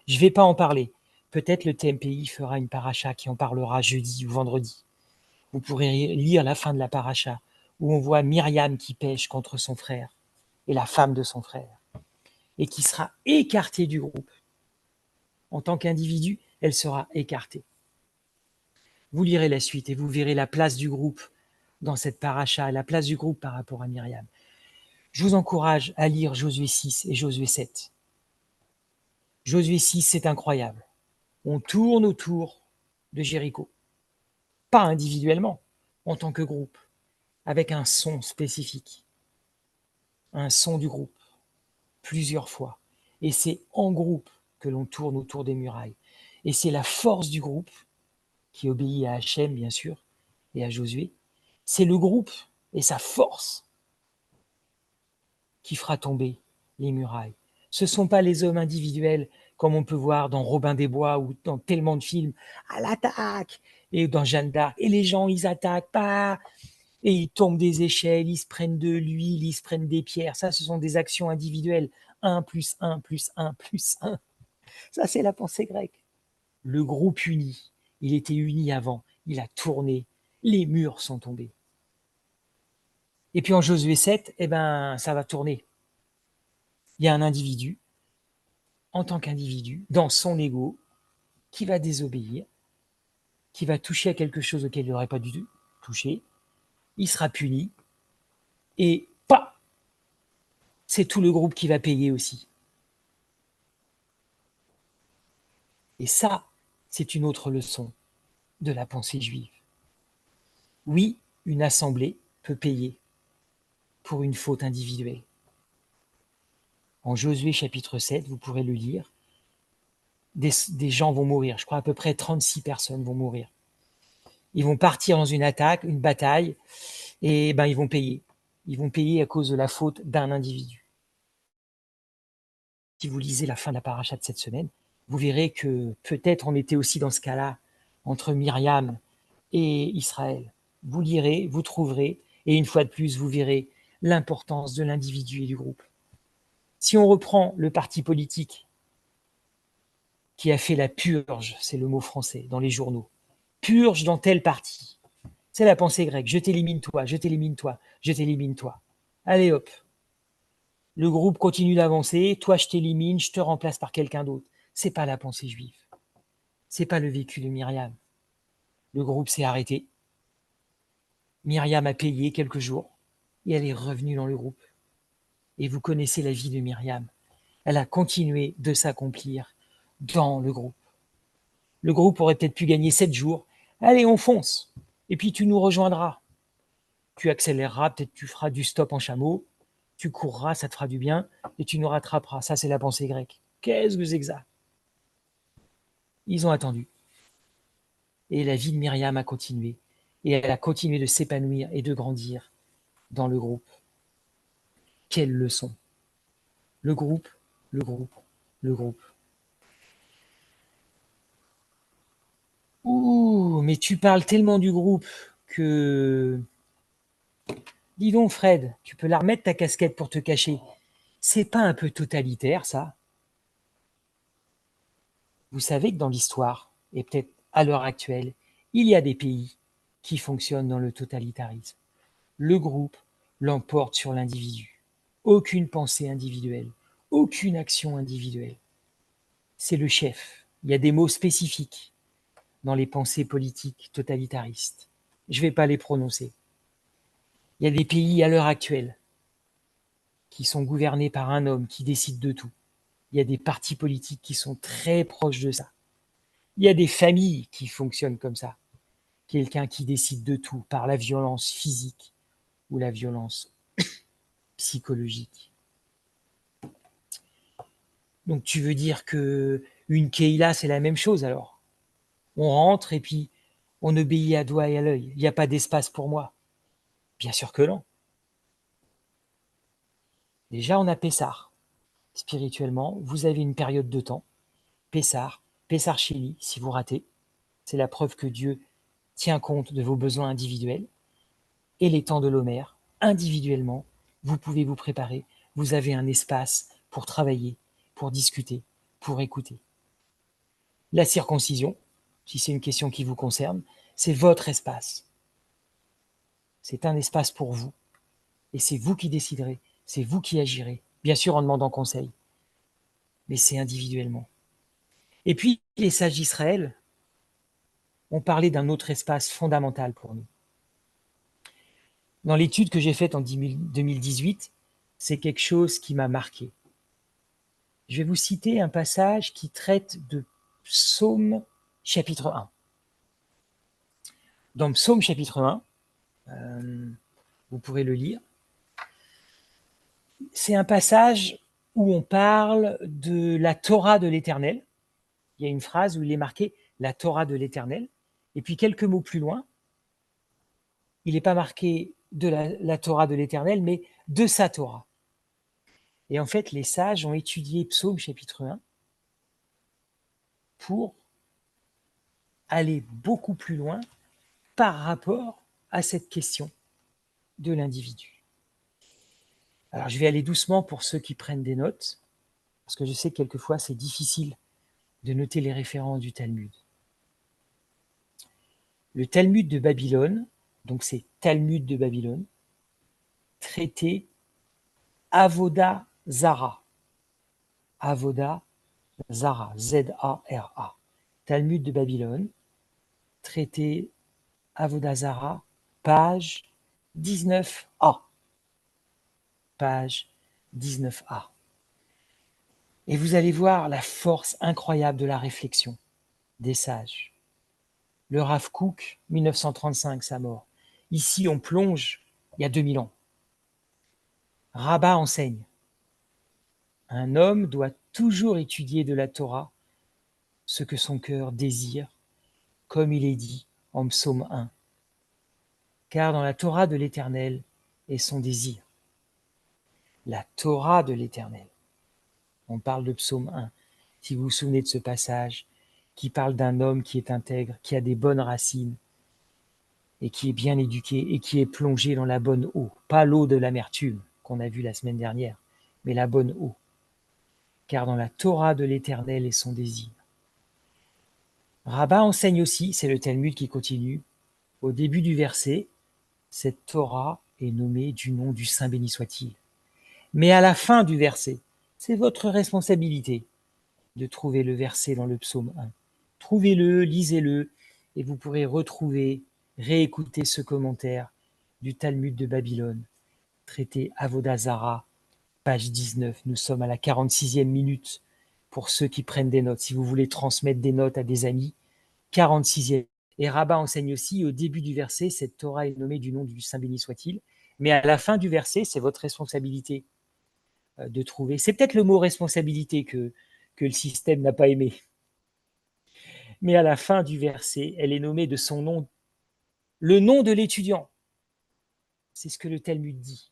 Je ne vais pas en parler. Peut-être le TMPI fera une paracha qui en parlera jeudi ou vendredi. Vous pourrez lire la fin de la paracha, où on voit Myriam qui pêche contre son frère et la femme de son frère, et qui sera écartée du groupe. En tant qu'individu, elle sera écartée. Vous lirez la suite et vous verrez la place du groupe dans cette paracha, la place du groupe par rapport à Myriam. Je vous encourage à lire Josué 6 et Josué 7. Josué 6, c'est incroyable. On tourne autour de Jéricho. Pas individuellement, en tant que groupe, avec un son spécifique. Un son du groupe, plusieurs fois. Et c'est en groupe que l'on tourne autour des murailles. Et c'est la force du groupe, qui obéit à Hachem, bien sûr, et à Josué. C'est le groupe et sa force qui fera tomber les murailles. Ce ne sont pas les hommes individuels, comme on peut voir dans Robin des Bois ou dans tellement de films, à l'attaque, et dans Jeanne d'Arc. Et les gens, ils attaquent pas, et ils tombent des échelles, ils se prennent de l'huile, ils se prennent des pierres. Ça, ce sont des actions individuelles. 1 plus 1 plus 1 plus 1. Ça, c'est la pensée grecque. Le groupe uni, il était uni avant, il a tourné, les murs sont tombés. Et puis en Josué 7, eh ben, ça va tourner. Il y a un individu, en tant qu'individu, dans son ego, qui va désobéir, qui va toucher à quelque chose auquel il n'aurait pas dû toucher, il sera puni, et pas, c'est tout le groupe qui va payer aussi. Et ça, c'est une autre leçon de la pensée juive. Oui, une assemblée peut payer pour une faute individuelle. En Josué chapitre 7, vous pourrez le lire, des gens vont mourir. Je crois à peu près 36 personnes vont mourir. Ils vont partir dans une attaque, une bataille, et ben ils vont payer. Ils vont payer à cause de la faute d'un individu. Si vous lisez la fin de la paracha de cette semaine, vous verrez que peut-être on était aussi dans ce cas-là entre Myriam et Israël. Vous lirez, vous trouverez, et une fois de plus, vous verrez l'importance de l'individu et du groupe. Si on reprend le parti politique qui a fait la purge, c'est le mot français, dans les journaux, purge dans tel parti, c'est la pensée grecque, je t'élimine toi, je t'élimine toi, je t'élimine toi. Allez hop, le groupe continue d'avancer, toi je t'élimine, je te remplace par quelqu'un d'autre. C'est pas la pensée juive, c'est pas le vécu de Myriam. Le groupe s'est arrêté, Myriam a payé quelques jours, et elle est revenue dans le groupe. Et vous connaissez la vie de Myriam. Elle a continué de s'accomplir dans le groupe. Le groupe aurait peut-être pu gagner 7 jours. Allez, on fonce. Et puis tu nous rejoindras. Tu accéléreras, peut-être tu feras du stop en chameau, tu courras, ça te fera du bien, et tu nous rattraperas. Ça, c'est la pensée grecque. Qu'est-ce que c'est que ça? Ils ont attendu. Et la vie de Myriam a continué. Et elle a continué de s'épanouir et de grandir dans le groupe. Quelle leçon! Le groupe, le groupe, le groupe. Ouh, mais tu parles tellement du groupe que... Dis donc, Fred, tu peux la remettre ta casquette pour te cacher. C'est pas un peu totalitaire, ça? Vous savez que dans l'histoire, et peut-être à l'heure actuelle, il y a des pays qui fonctionnent dans le totalitarisme. Le groupe l'emporte sur l'individu. Aucune pensée individuelle, aucune action individuelle. C'est le chef. Il y a des mots spécifiques dans les pensées politiques totalitaristes. Je ne vais pas les prononcer. Il y a des pays à l'heure actuelle qui sont gouvernés par un homme qui décide de tout. Il y a des partis politiques qui sont très proches de ça. Il y a des familles qui fonctionnent comme ça. Quelqu'un qui décide de tout par la violence physique ou la violence psychologique. Donc tu veux dire que une Keïla, c'est la même chose alors? On rentre et puis on obéit à doigt et à l'œil. Il n'y a pas d'espace pour moi. Bien sûr que non. Déjà, on a Pessar. Spirituellement, vous avez une période de temps. Pessar, Pessar Chéli, si vous ratez, c'est la preuve que Dieu tient compte de vos besoins individuels. Et les temps de l'Homère, individuellement, vous pouvez vous préparer. Vous avez un espace pour travailler, pour discuter, pour écouter. La circoncision, si c'est une question qui vous concerne, c'est votre espace. C'est un espace pour vous. Et c'est vous qui déciderez, c'est vous qui agirez, bien sûr en demandant conseil, mais c'est individuellement. Et puis, les sages d'Israël ont parlé d'un autre espace fondamental pour nous. Dans l'étude que j'ai faite en 2018, c'est quelque chose qui m'a marqué. Je vais vous citer un passage qui traite de Psaume chapitre 1. Dans Psaume chapitre 1, vous pourrez le lire, c'est un passage où on parle de la Torah de l'Éternel. Il y a une phrase où il est marqué « la Torah de l'Éternel ». Et puis quelques mots plus loin, il n'est pas marqué de la Torah de l'Éternel, mais de sa Torah. Et en fait, les sages ont étudié Psaume chapitre 1 pour aller beaucoup plus loin par rapport à cette question de l'individu. Alors, je vais aller doucement pour ceux qui prennent des notes, parce que je sais que quelquefois, c'est difficile de noter les références du Talmud. Le Talmud de Babylone, donc c'est Talmud de Babylone, traité Avoda Zara. Avoda Zara, Z-A-R-A. Talmud de Babylone, traité Avoda Zara, page 19a. Page 19a. Et vous allez voir la force incroyable de la réflexion des sages. Le Rav Kook, 1935, sa mort. Ici, on plonge il y a 2000 ans. Rabbah enseigne. Un homme doit toujours étudier de la Torah ce que son cœur désire, comme il est dit en Psaume 1. Car dans la Torah de l'Éternel est son désir. La Torah de l'Éternel. On parle de Psaume 1. Si vous vous souvenez de ce passage qui parle d'un homme qui est intègre, qui a des bonnes racines et qui est bien éduqué et qui est plongé dans la bonne eau. Pas l'eau de l'amertume qu'on a vue la semaine dernière, mais la bonne eau. Car dans la Torah de l'Éternel est son désir. Rabbah enseigne aussi, c'est le Talmud qui continue, au début du verset, cette Torah est nommée du nom du Saint béni soit-il. Mais à la fin du verset, c'est votre responsabilité de trouver le verset dans le psaume 1. Trouvez-le, lisez-le, et vous pourrez retrouver, réécouter ce commentaire du Talmud de Babylone, traité Avoda Zara, page 19. Nous sommes à la 46e minute pour ceux qui prennent des notes. Si vous voulez transmettre des notes à des amis, 46e. Et Rabbah enseigne aussi au début du verset, cette Torah est nommée du nom du Saint béni soit-il. Mais à la fin du verset, c'est votre responsabilité de trouver. C'est peut-être le mot responsabilité que le système n'a pas aimé. Mais à la fin du verset, elle est nommée de son nom, le nom de l'étudiant. C'est ce que le Talmud dit.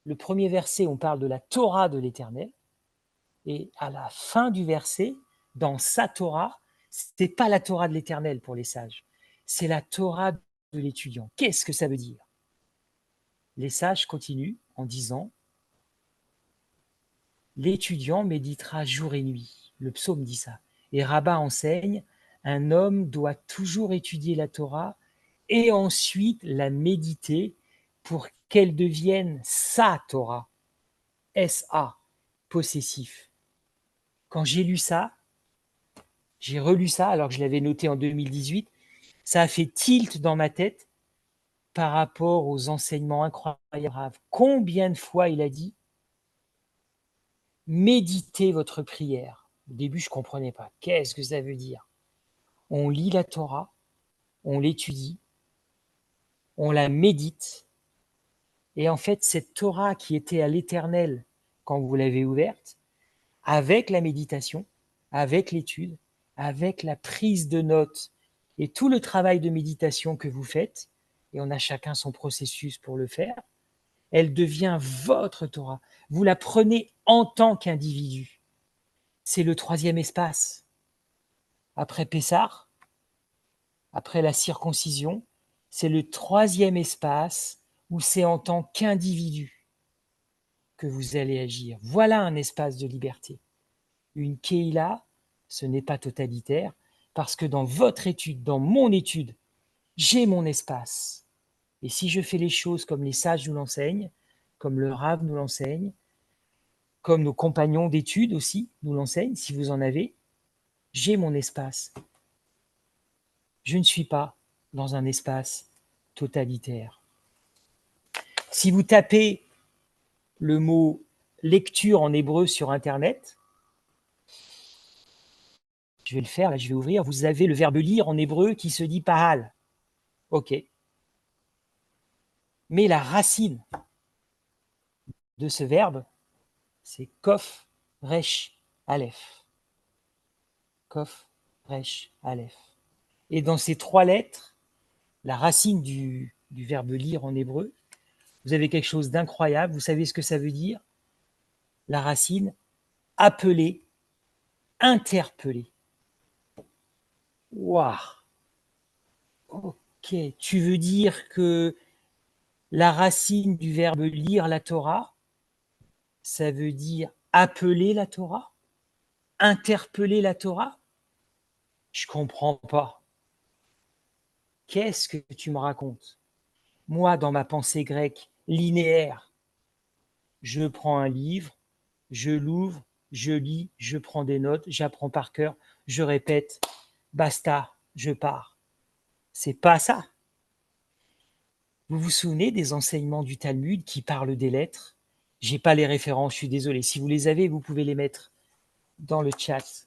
Le premier verset, on parle de la Torah de l'Éternel. Et à la fin du verset, dans sa Torah, ce n'est pas la Torah de l'Éternel pour les sages, c'est la Torah de l'étudiant. Qu'est-ce que ça veut dire? Les sages continuent en disant « L'étudiant méditera jour et nuit ». Le psaume dit ça. Et Rabbah enseigne « Un homme doit toujours étudier la Torah et ensuite la méditer pour qu'elle devienne sa Torah. S-A, possessif. » Quand j'ai lu ça, j'ai relu ça alors que je l'avais noté en 2018, ça a fait tilt dans ma tête par rapport aux enseignements incroyables. Combien de fois il a dit « Méditez votre prière ». Au début, je ne comprenais pas. Qu'est-ce que ça veut dire? On lit la Torah, on l'étudie, on la médite. Et en fait, cette Torah qui était à l'Éternel quand vous l'avez ouverte, avec la méditation, avec l'étude, avec la prise de notes et tout le travail de méditation que vous faites, et on a chacun son processus pour le faire, elle devient votre Torah. Vous la prenez en tant qu'individu. C'est le troisième espace. Après Pessah, après la circoncision, c'est le troisième espace où c'est en tant qu'individu que vous allez agir. Voilà un espace de liberté. Une Keïla, ce n'est pas totalitaire, parce que dans votre étude, dans mon étude, j'ai mon espace. Et si je fais les choses comme les sages nous l'enseignent, comme le Rav nous l'enseigne, comme nos compagnons d'études aussi nous l'enseignent, si vous en avez, j'ai mon espace. Je ne suis pas dans un espace totalitaire. Si vous tapez le mot lecture en hébreu sur Internet, je vais le faire, là je vais ouvrir, vous avez le verbe lire en hébreu qui se dit pahal. Ok. Mais la racine de ce verbe, c'est kof, resh, aleph. Kof, resh, aleph. Et dans ces trois lettres, la racine du verbe lire en hébreu, vous avez quelque chose d'incroyable. Vous savez ce que ça veut dire? La racine appeler, interpeller. Waouh! Ok, tu veux dire que la racine du verbe lire la Torah, ça veut dire appeler la Torah, interpeller la Torah? Je comprends pas. Qu'est-ce que tu me racontes? Moi, dans ma pensée grecque, linéaire. Je prends un livre, je l'ouvre, je lis, je prends des notes, j'apprends par cœur, je répète, basta, je pars. C'est pas ça. Vous vous souvenez des enseignements du Talmud qui parlent des lettres? J'ai pas les références, je suis désolé. Si vous les avez, vous pouvez les mettre dans le chat.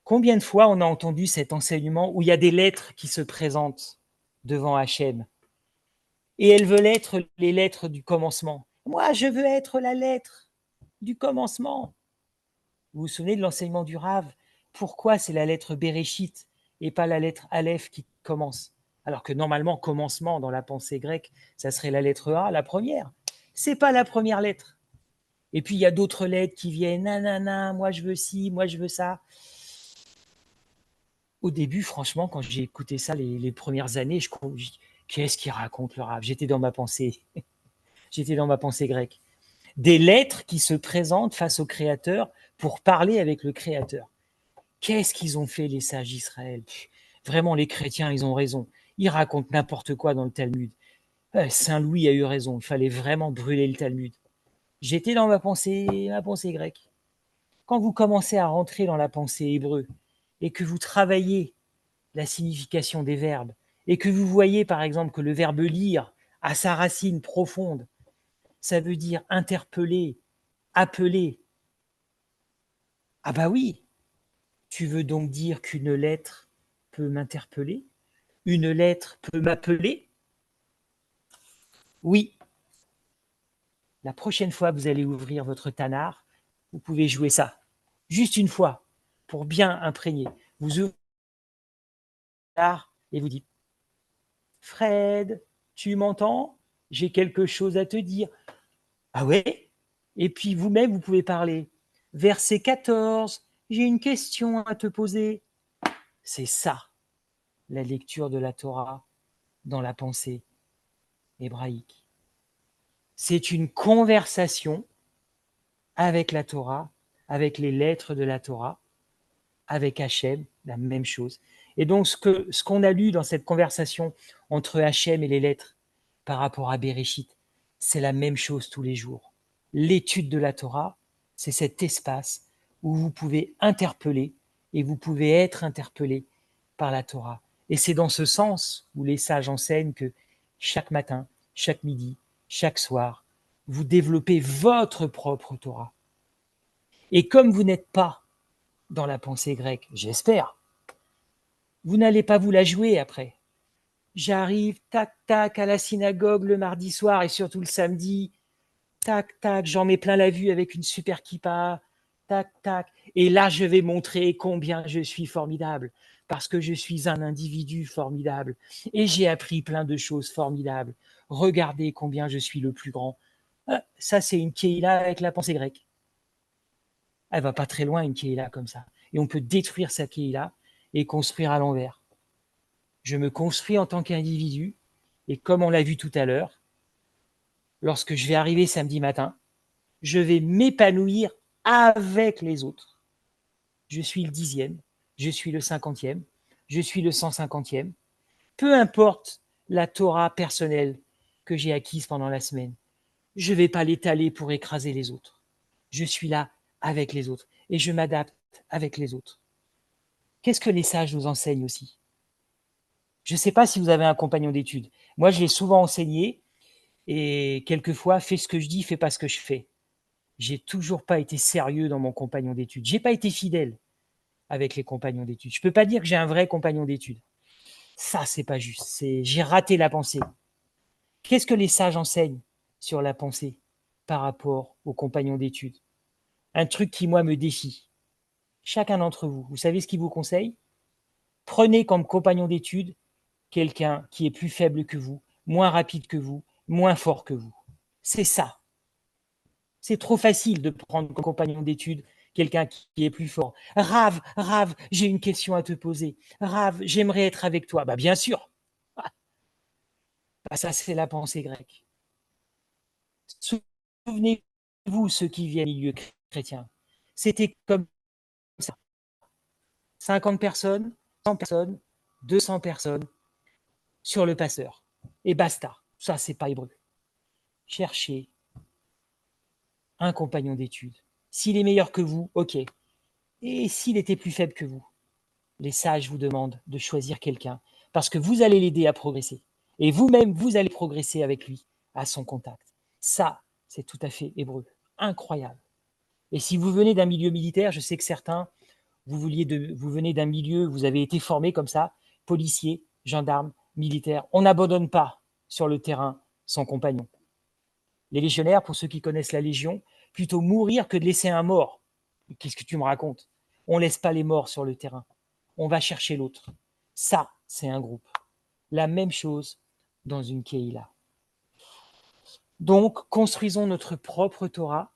Combien de fois on a entendu cet enseignement où il y a des lettres qui se présentent devant Hachem et elles veulent être les lettres du commencement. Moi, je veux être la lettre du commencement. Vous vous souvenez de l'enseignement du Rav? Pourquoi c'est la lettre Bereshit et pas la lettre Aleph qui commence? Alors que normalement, commencement dans la pensée grecque, ça serait la lettre A, la première. C'est pas la première lettre. Et puis il y a d'autres lettres qui viennent, nanana, moi je veux ci, moi je veux ça. Au début, franchement, quand j'ai écouté ça les premières années, qu'est-ce qu'il raconte le Rav? J'étais dans ma pensée. J'étais dans ma pensée grecque. Des lettres qui se présentent face au Créateur pour parler avec le Créateur. Qu'est-ce qu'ils ont fait, les sages d'Israël? Vraiment, les chrétiens, ils ont raison. Ils racontent n'importe quoi dans le Talmud. Saint Louis a eu raison. Il fallait vraiment brûler le Talmud. J'étais dans ma pensée grecque. Quand vous commencez à rentrer dans la pensée hébreu et que vous travaillez la signification des verbes et que vous voyez, par exemple, que le verbe lire a sa racine profonde, ça veut dire interpeller, appeler. Ah bah oui, tu veux donc dire qu'une lettre peut m'interpeller? Une lettre peut m'appeler? Oui. La prochaine fois que vous allez ouvrir votre Tanakh, vous pouvez jouer ça. Juste une fois, pour bien imprégner. Vous ouvrez et vous dites, Fred, tu m'entends? J'ai quelque chose à te dire. Ah ouais? Et puis vous-même, vous pouvez parler. Verset 14, j'ai une question à te poser. C'est ça, la lecture de la Torah dans la pensée hébraïque. C'est une conversation avec la Torah, avec les lettres de la Torah, avec Hachem, la même chose. Et donc, ce qu'on a lu dans cette conversation entre Hachem et les lettres par rapport à Bereshit, c'est la même chose tous les jours. L'étude de la Torah, c'est cet espace où vous pouvez interpeller et vous pouvez être interpellé par la Torah. Et c'est dans ce sens où les sages enseignent que chaque matin, chaque midi, chaque soir, vous développez votre propre Torah. Et comme vous n'êtes pas dans la pensée grecque, j'espère, vous n'allez pas vous la jouer après. J'arrive, tac, tac, à la synagogue le mardi soir et surtout le samedi, tac, tac, j'en mets plein la vue avec une super kippa, tac, tac. Et là, je vais montrer combien je suis formidable, parce que je suis un individu formidable. Et j'ai appris plein de choses formidables. Regardez combien je suis le plus grand. Ça, c'est une Keïla avec la pensée grecque. Elle va pas très loin, une Keïla comme ça. Et on peut détruire sa Keïla et construire à l'envers. Je me construis en tant qu'individu, et comme on l'a vu tout à l'heure, lorsque je vais arriver samedi matin, je vais m'épanouir avec les autres. Je suis le 10e, je suis le 50e, je suis le 150e. Peu importe la Torah personnelle que j'ai acquise pendant la semaine, je ne vais pas l'étaler pour écraser les autres. Je suis là avec les autres et je m'adapte avec les autres. Qu'est-ce que les sages nous enseignent aussi? Je ne sais pas si vous avez un compagnon d'études. Moi, je l'ai souvent enseigné et quelquefois, fais ce que je dis, fais pas ce que je fais. J'ai toujours pas été sérieux dans mon compagnon d'études. J'ai pas été fidèle avec les compagnons d'études. Je peux pas dire que j'ai un vrai compagnon d'études. Ça, c'est pas juste. J'ai raté la pensée. Qu'est-ce que les sages enseignent sur la pensée par rapport aux compagnons d'études? Un truc qui, moi, me défie. Chacun d'entre vous, vous savez ce qu'il vous conseille? Prenez comme compagnon d'études quelqu'un qui est plus faible que vous, moins rapide que vous, moins fort que vous. C'est ça. C'est trop facile de prendre comme compagnon d'études quelqu'un qui est plus fort. Rav, Rav, j'ai une question à te poser. Rav, j'aimerais être avec toi. Bah, bien sûr. Bah, ça, c'est la pensée grecque. Souvenez-vous, ceux qui viennent du milieu chrétien. C'était comme ça. 50 personnes, 100 personnes, 200 personnes sur le passeur. Et basta. Ça, c'est pas hébreu. cherchez un compagnon d'études. S'il est meilleur que vous, ok. Et s'il était plus faible que vous, les sages vous demandent de choisir quelqu'un parce que vous allez l'aider à progresser. Et vous-même, vous allez progresser avec lui à son contact. Ça, c'est tout à fait hébreu. Incroyable. Et si vous venez d'un milieu militaire, je sais que certains, vous venez d'un milieu, vous avez été formé comme ça, policier, gendarme, militaire. On n'abandonne pas sur le terrain son compagnon. Les légionnaires, pour ceux qui connaissent la Légion, plutôt mourir que de laisser un mort. Qu'est-ce que tu me racontes? On ne laisse pas les morts sur le terrain. On va chercher l'autre. Ça, c'est un groupe. La même chose dans une Keïla. Donc, construisons notre propre Torah,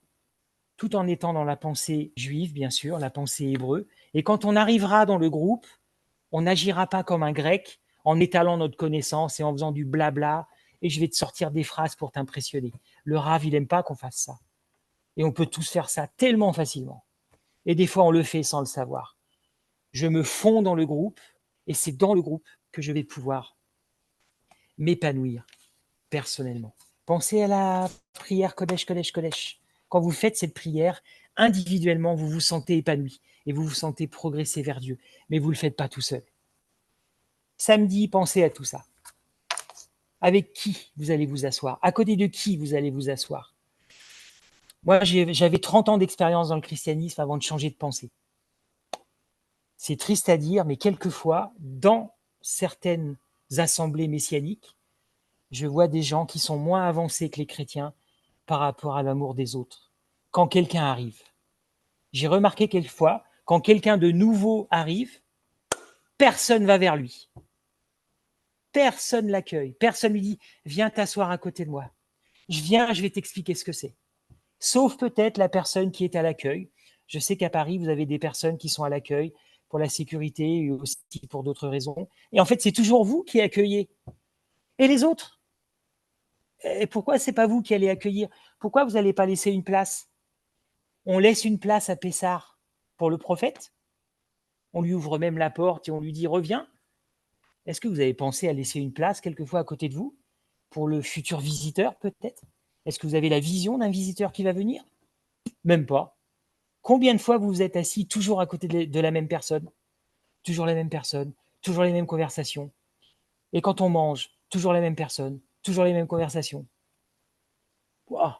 tout en étant dans la pensée juive, bien sûr, la pensée hébreu. Et quand on arrivera dans le groupe, on n'agira pas comme un grec en étalant notre connaissance et en faisant du blabla et je vais te sortir des phrases pour t'impressionner. Le Rav, il n'aime pas qu'on fasse ça. Et on peut tous faire ça tellement facilement. Et des fois, on le fait sans le savoir. Je me fonds dans le groupe et c'est dans le groupe que je vais pouvoir m'épanouir personnellement. Pensez à la prière Kodesh, Kodesh, Kodesh. Quand vous faites cette prière, individuellement, vous vous sentez épanoui et vous vous sentez progresser vers Dieu. Mais vous ne le faites pas tout seul. Samedi, pensez à tout ça. Avec qui vous allez vous asseoir? À côté de qui vous allez vous asseoir? Moi, j'avais 30 ans d'expérience dans le christianisme avant de changer de pensée. C'est triste à dire, mais quelquefois, dans certaines assemblées messianiques, je vois des gens qui sont moins avancés que les chrétiens par rapport à l'amour des autres. Quand quelqu'un arrive, j'ai remarqué quelquefois, quand quelqu'un de nouveau arrive, personne ne va vers lui. Personne l'accueille. Personne lui dit « Viens t'asseoir à côté de moi. Je vais t'expliquer ce que c'est. » Sauf peut-être la personne qui est à l'accueil. Je sais qu'à Paris, vous avez des personnes qui sont à l'accueil pour la sécurité et aussi pour d'autres raisons. Et en fait, c'est toujours vous qui accueillez. Et les autres? Et pourquoi c'est pas vous qui allez accueillir? Pourquoi vous n'allez pas laisser une place? On laisse une place à Pessar pour le prophète. On lui ouvre même la porte et on lui dit « Reviens ». Est-ce que vous avez pensé à laisser une place quelquefois à côté de vous pour le futur visiteur peut-être? Est-ce que vous avez la vision d'un visiteur qui va venir? Même pas. Combien de fois vous vous êtes assis toujours à côté de la même personne? Toujours la même personne, toujours les mêmes conversations. Et quand on mange, toujours la même personne, toujours les mêmes conversations. Wow.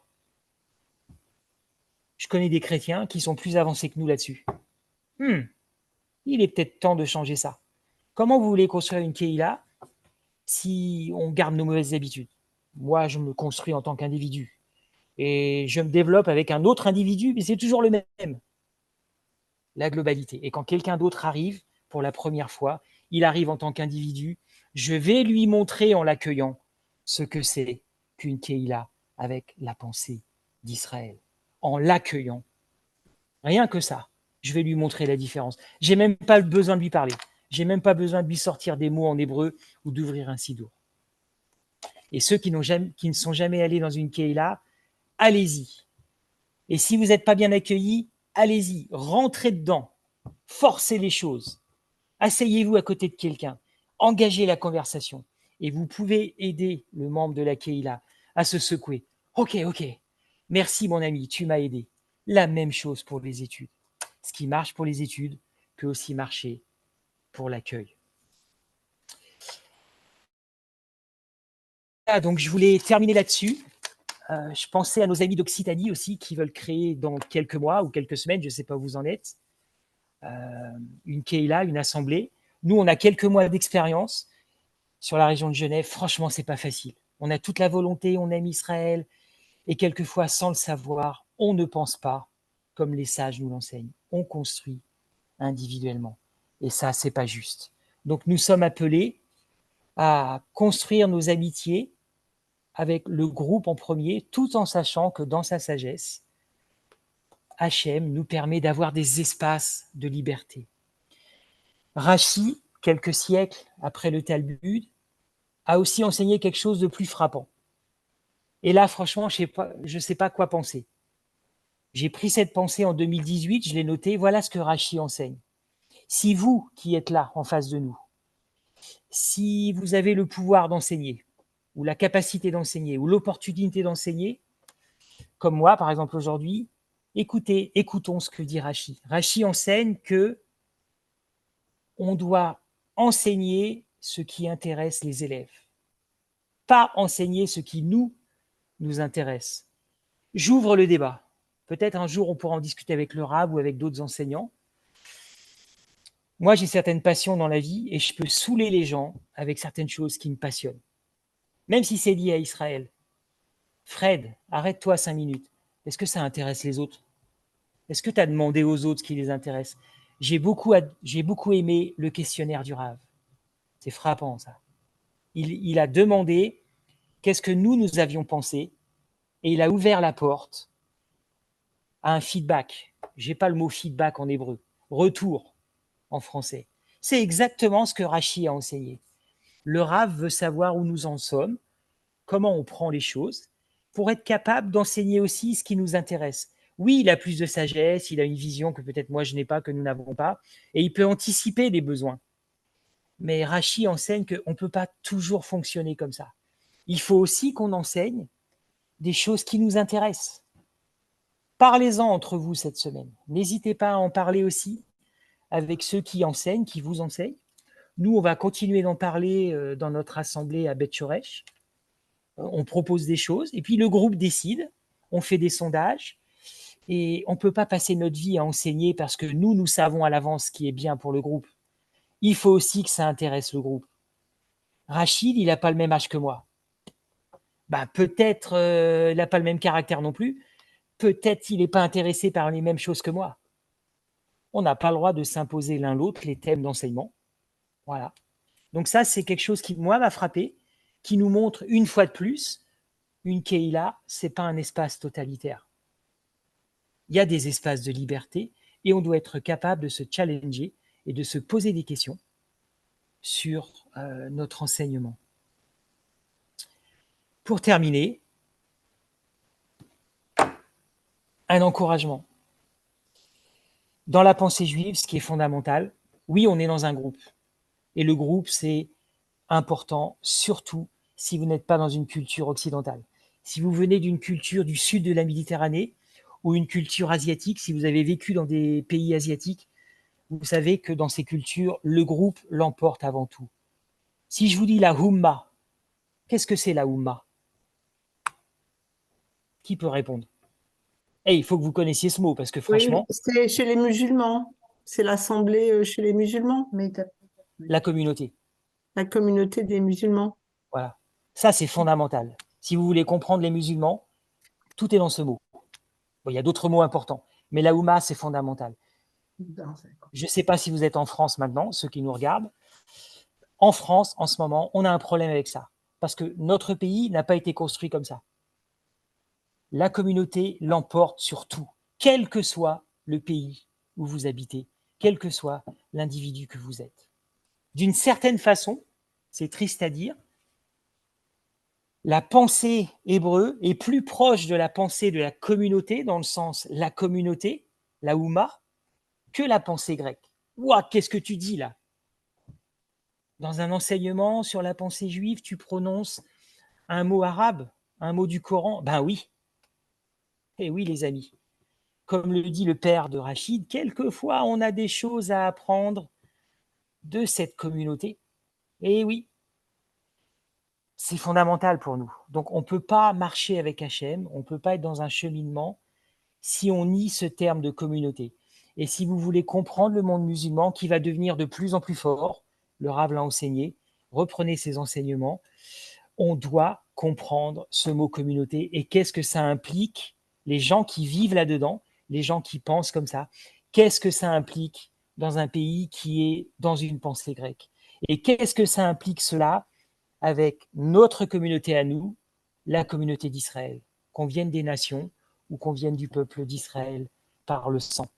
Je connais des chrétiens qui sont plus avancés que nous là-dessus. Il est peut-être temps de changer ça. Comment vous voulez construire une Keïla si on garde nos mauvaises habitudes? Moi, je me construis en tant qu'individu. Et je me développe avec un autre individu, mais c'est toujours le même. La globalité. Et quand quelqu'un d'autre arrive pour la première fois, il arrive en tant qu'individu, je vais lui montrer en l'accueillant ce que c'est qu'une Keïla avec la pensée d'Israël. En l'accueillant. Rien que ça. Je vais lui montrer la différence. J'ai même pas besoin de lui parler. J'ai même pas besoin de lui sortir des mots en hébreu ou d'ouvrir un sidour. Et ceux qui ne sont jamais allés dans une Keïla, allez-y. Et si vous n'êtes pas bien accueillis, allez-y, rentrez dedans, forcez les choses, asseyez-vous à côté de quelqu'un, engagez la conversation et vous pouvez aider le membre de la Keïla à se secouer. Ok, merci mon ami, tu m'as aidé. La même chose pour les études. Ce qui marche pour les études peut aussi marcher pour l'accueil. Ah, donc je voulais terminer là-dessus. Je pensais à nos amis d'Occitanie aussi qui veulent créer dans quelques mois ou quelques semaines, je ne sais pas où vous en êtes, une Keïla, une assemblée. Nous, on a quelques mois d'expérience sur la région de Genève. Franchement, c'est pas facile. On a toute la volonté, on aime Israël, et quelquefois, sans le savoir, on ne pense pas comme les sages nous l'enseignent. On construit individuellement. Et ça, c'est pas juste. Donc, nous sommes appelés à construire nos amitiés avec le groupe en premier, tout en sachant que dans sa sagesse, Hachem nous permet d'avoir des espaces de liberté. Rashi, quelques siècles après le Talmud, a aussi enseigné quelque chose de plus frappant. Et là, franchement, je ne sais pas quoi penser. J'ai pris cette pensée en 2018, je l'ai notée, voilà ce que Rashi enseigne. Si vous, qui êtes là, en face de nous, si vous avez le pouvoir d'enseigner, ou la capacité d'enseigner, ou l'opportunité d'enseigner, comme moi, par exemple, aujourd'hui, écoutons ce que dit Rachi. Rachi enseigne que on doit enseigner ce qui intéresse les élèves, pas enseigner ce qui nous intéresse. J'ouvre le débat. Peut-être un jour, on pourra en discuter avec le Rav ou avec d'autres enseignants. Moi, j'ai certaines passions dans la vie et je peux saouler les gens avec certaines choses qui me passionnent, même si c'est lié à Israël. Fred, arrête-toi 5 minutes. Est-ce que ça intéresse les autres? Est-ce que tu as demandé aux autres ce qui les intéresse? J'ai beaucoup aimé le questionnaire du Rav. C'est frappant, ça. Il a demandé qu'est-ce que nous avions pensé et il a ouvert la porte à un feedback. Je n'ai pas le mot feedback en hébreu. Retour en français. C'est exactement ce que Rachi a enseigné. Le Rav veut savoir où nous en sommes, comment on prend les choses, pour être capable d'enseigner aussi ce qui nous intéresse. Oui, il a plus de sagesse, il a une vision que peut-être moi je n'ai pas, que nous n'avons pas, et il peut anticiper des besoins. Mais Rachi enseigne qu'on ne peut pas toujours fonctionner comme ça. Il faut aussi qu'on enseigne des choses qui nous intéressent. Parlez-en entre vous cette semaine. N'hésitez pas à en parler aussi avec ceux qui enseignent, qui vous enseignent. Nous, on va continuer d'en parler dans notre assemblée à Beth Shoresh. On propose des choses et puis le groupe décide. On fait des sondages et on ne peut pas passer notre vie à enseigner parce que nous savons à l'avance ce qui est bien pour le groupe. Il faut aussi que ça intéresse le groupe. Rachid, il n'a pas le même âge que moi. Peut-être il n'a pas le même caractère non plus. Peut-être il n'est pas intéressé par les mêmes choses que moi. On n'a pas le droit de s'imposer l'un l'autre les thèmes d'enseignement. Voilà. Donc ça, c'est quelque chose qui, moi, m'a frappé, qui nous montre une fois de plus, une Keïla, ce n'est pas un espace totalitaire. Il y a des espaces de liberté et on doit être capable de se challenger et de se poser des questions sur notre enseignement. Pour terminer, un encouragement. Dans la pensée juive, ce qui est fondamental, oui, on est dans un groupe. Et le groupe, c'est important, surtout si vous n'êtes pas dans une culture occidentale. Si vous venez d'une culture du sud de la Méditerranée ou une culture asiatique, si vous avez vécu dans des pays asiatiques, vous savez que dans ces cultures, le groupe l'emporte avant tout. Si je vous dis la Humma, qu'est-ce que c'est la Humma? Qui peut répondre? Il faut que vous connaissiez ce mot, parce que Oui, franchement, c'est chez les musulmans. C'est l'assemblée chez les musulmans, la communauté, la communauté des musulmans. voilà. Ça, c'est fondamental. Si vous voulez comprendre les musulmans, tout est dans ce mot. Bon, il y a d'autres mots importants, mais la Humma, c'est fondamental. Je ne sais pas si vous êtes en France maintenant, ceux qui nous regardent. En France, en ce moment, on a un problème avec ça, parce que notre pays n'a pas été construit comme ça. La communauté l'emporte sur tout, quel que soit le pays où vous habitez, quel que soit l'individu que vous êtes. D'une certaine façon, c'est triste à dire, la pensée hébreu est plus proche de la pensée de la communauté, dans le sens la communauté, la Oumma, que la pensée grecque. Ouah, qu'est-ce que tu dis là? Dans un enseignement sur la pensée juive, tu prononces un mot arabe, un mot du Coran? Ben oui. Eh oui, les amis. Comme le dit le père de Rachid, quelquefois on a des choses à apprendre de cette communauté. Eh oui, c'est fondamental pour nous. Donc on ne peut pas marcher avec Hachem, on ne peut pas être dans un cheminement si on nie ce terme de communauté. Et si vous voulez comprendre le monde musulman qui va devenir de plus en plus fort, le Rav l'a enseigné, reprenez ses enseignements, on doit comprendre ce mot communauté et qu'est-ce que ça implique, les gens qui vivent là-dedans, les gens qui pensent comme ça, qu'est-ce que ça implique dans un pays qui est dans une pensée grecque? Et qu'est-ce que ça implique cela avec notre communauté à nous, la communauté d'Israël, qu'on vienne des nations ou qu'on vienne du peuple d'Israël par le sang.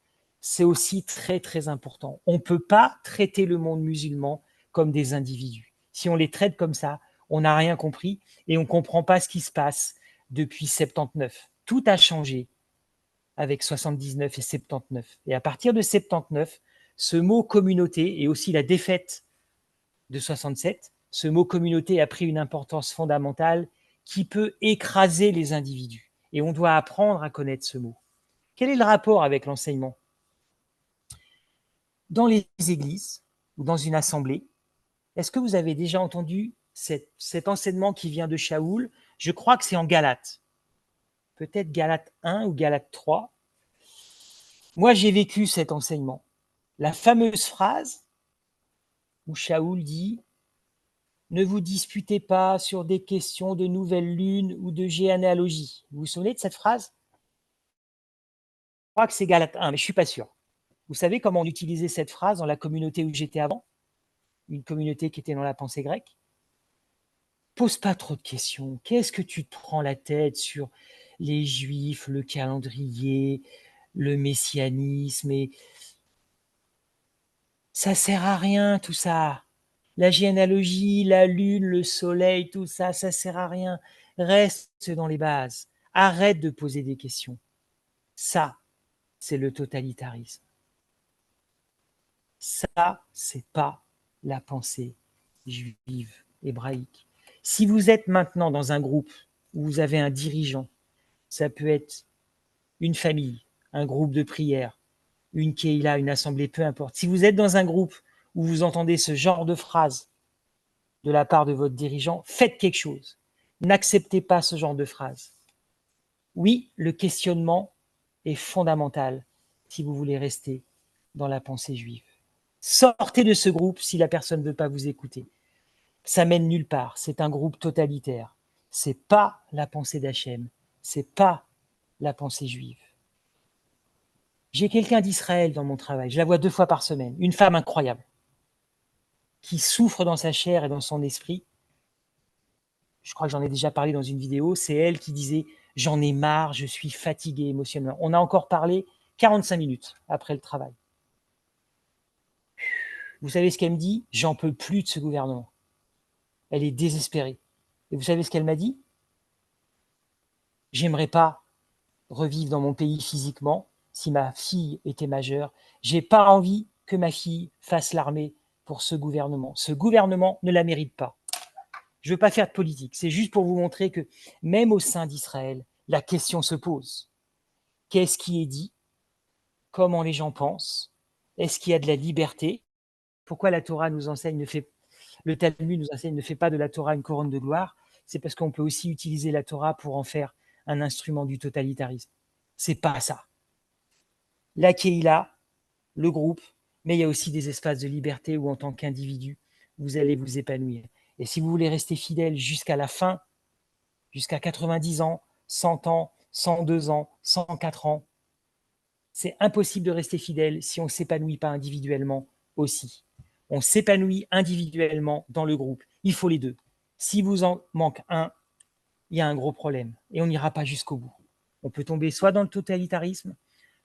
C'est aussi très très important. On ne peut pas traiter le monde musulman comme des individus. Si on les traite comme ça, on n'a rien compris et on ne comprend pas ce qui se passe depuis 79. Tout a changé avec 79 et 79. Et à partir de 79, ce mot communauté et aussi la défaite de 67 ce mot communauté a pris une importance fondamentale qui peut écraser les individus. Et on doit apprendre à connaître ce mot. Quel est le rapport avec l'enseignement? Dans les églises ou dans une assemblée, est-ce que vous avez déjà entendu cet enseignement qui vient de Shaoul? Je crois que c'est en Galates. Peut-être Galates 1 ou Galates 3. Moi, j'ai vécu cet enseignement. La fameuse phrase où Shaoul dit « Ne vous disputez pas sur des questions de nouvelle lune ou de généalogie ». Vous vous souvenez de cette phrase? Je crois que c'est Galates 1, mais je ne suis pas sûr. Vous savez comment on utilisait cette phrase dans la communauté où j'étais avant? Une communauté qui était dans la pensée grecque. Pose pas trop de questions. Qu'est-ce que tu te prends la tête sur les Juifs, le calendrier, le messianisme et ça sert à rien tout ça. La généalogie, la lune, le soleil, tout ça, ça sert à rien. Reste dans les bases. Arrête de poser des questions. Ça, c'est le totalitarisme. Ça, c'est pas la pensée juive, hébraïque. Si vous êtes maintenant dans un groupe où vous avez un dirigeant, ça peut être une famille, un groupe de prière, une keïla, une assemblée, peu importe. Si vous êtes dans un groupe où vous entendez ce genre de phrase de la part de votre dirigeant, faites quelque chose. N'acceptez pas ce genre de phrase. Oui, le questionnement est fondamental si vous voulez rester dans la pensée juive. Sortez de ce groupe si la personne ne veut pas vous écouter. Ça mène nulle part. C'est un groupe totalitaire. C'est pas la pensée d'Hachem. C'est pas la pensée juive. J'ai quelqu'un d'Israël dans mon travail. Je la vois 2 fois par semaine. Une femme incroyable qui souffre dans sa chair et dans son esprit. Je crois que j'en ai déjà parlé dans une vidéo. C'est elle qui disait « J'en ai marre, je suis fatiguée émotionnellement ». On a encore parlé 45 minutes après le travail. Vous savez ce qu'elle me dit? J'en peux plus de ce gouvernement. Elle est désespérée. Et vous savez ce qu'elle m'a dit? J'aimerais pas revivre dans mon pays physiquement si ma fille était majeure. J'ai pas envie que ma fille fasse l'armée pour ce gouvernement. Ce gouvernement ne la mérite pas. Je veux pas faire de politique. C'est juste pour vous montrer que même au sein d'Israël, la question se pose. Qu'est-ce qui est dit? Comment les gens pensent? Est-ce qu'il y a de la liberté? Pourquoi la Torah nous enseigne, le Talmud nous enseigne, ne fait pas de la Torah une couronne de gloire? C'est parce qu'on peut aussi utiliser la Torah pour en faire un instrument du totalitarisme. C'est pas ça. La Keïla, le groupe, mais il y a aussi des espaces de liberté où en tant qu'individu, vous allez vous épanouir. Et si vous voulez rester fidèle jusqu'à la fin, jusqu'à 90 ans, 100 ans, 102 ans, 104 ans, c'est impossible de rester fidèle si on ne s'épanouit pas individuellement aussi. On s'épanouit individuellement dans le groupe. Il faut les deux. Si vous en manque un, il y a un gros problème et on n'ira pas jusqu'au bout. On peut tomber soit dans le totalitarisme,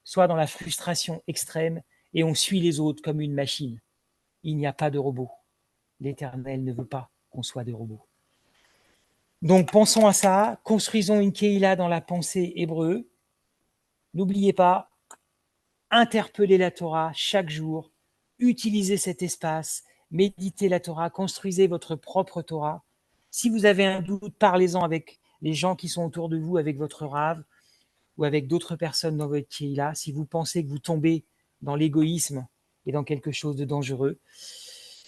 soit dans la frustration extrême et on suit les autres comme une machine. Il n'y a pas de robot. L'Éternel ne veut pas qu'on soit des robots. Donc pensons à ça, construisons une Keïla dans la pensée hébreu. N'oubliez pas, interpellez la Torah chaque jour, utilisez cet espace, méditez la Torah, construisez votre propre Torah. Si vous avez un doute, parlez-en avec les gens qui sont autour de vous, avec votre rave ou avec d'autres personnes dans votre Keïla. Si vous pensez que vous tombez dans l'égoïsme et dans quelque chose de dangereux,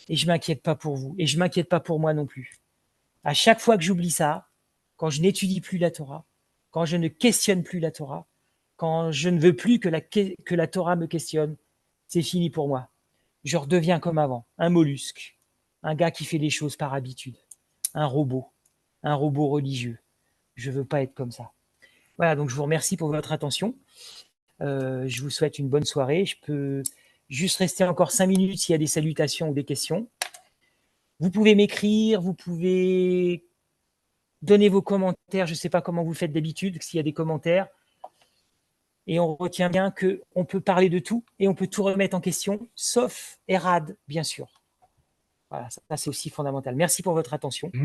et je ne m'inquiète pas pour vous, et je ne m'inquiète pas pour moi non plus. À chaque fois que j'oublie ça, quand je n'étudie plus la Torah, quand je ne questionne plus la Torah, quand je ne veux plus que la Torah me questionne, c'est fini pour moi. Je redeviens comme avant, un mollusque, un gars qui fait les choses par habitude, un robot religieux. Je ne veux pas être comme ça. Voilà, donc je vous remercie pour votre attention. Je vous souhaite une bonne soirée. Je peux juste rester encore 5 minutes s'il y a des salutations ou des questions. Vous pouvez m'écrire, vous pouvez donner vos commentaires. Je ne sais pas comment vous faites d'habitude, s'il y a des commentaires. Et on retient bien qu'on peut parler de tout et on peut tout remettre en question, sauf Erad, bien sûr. Voilà, ça c'est aussi fondamental. Merci pour votre attention.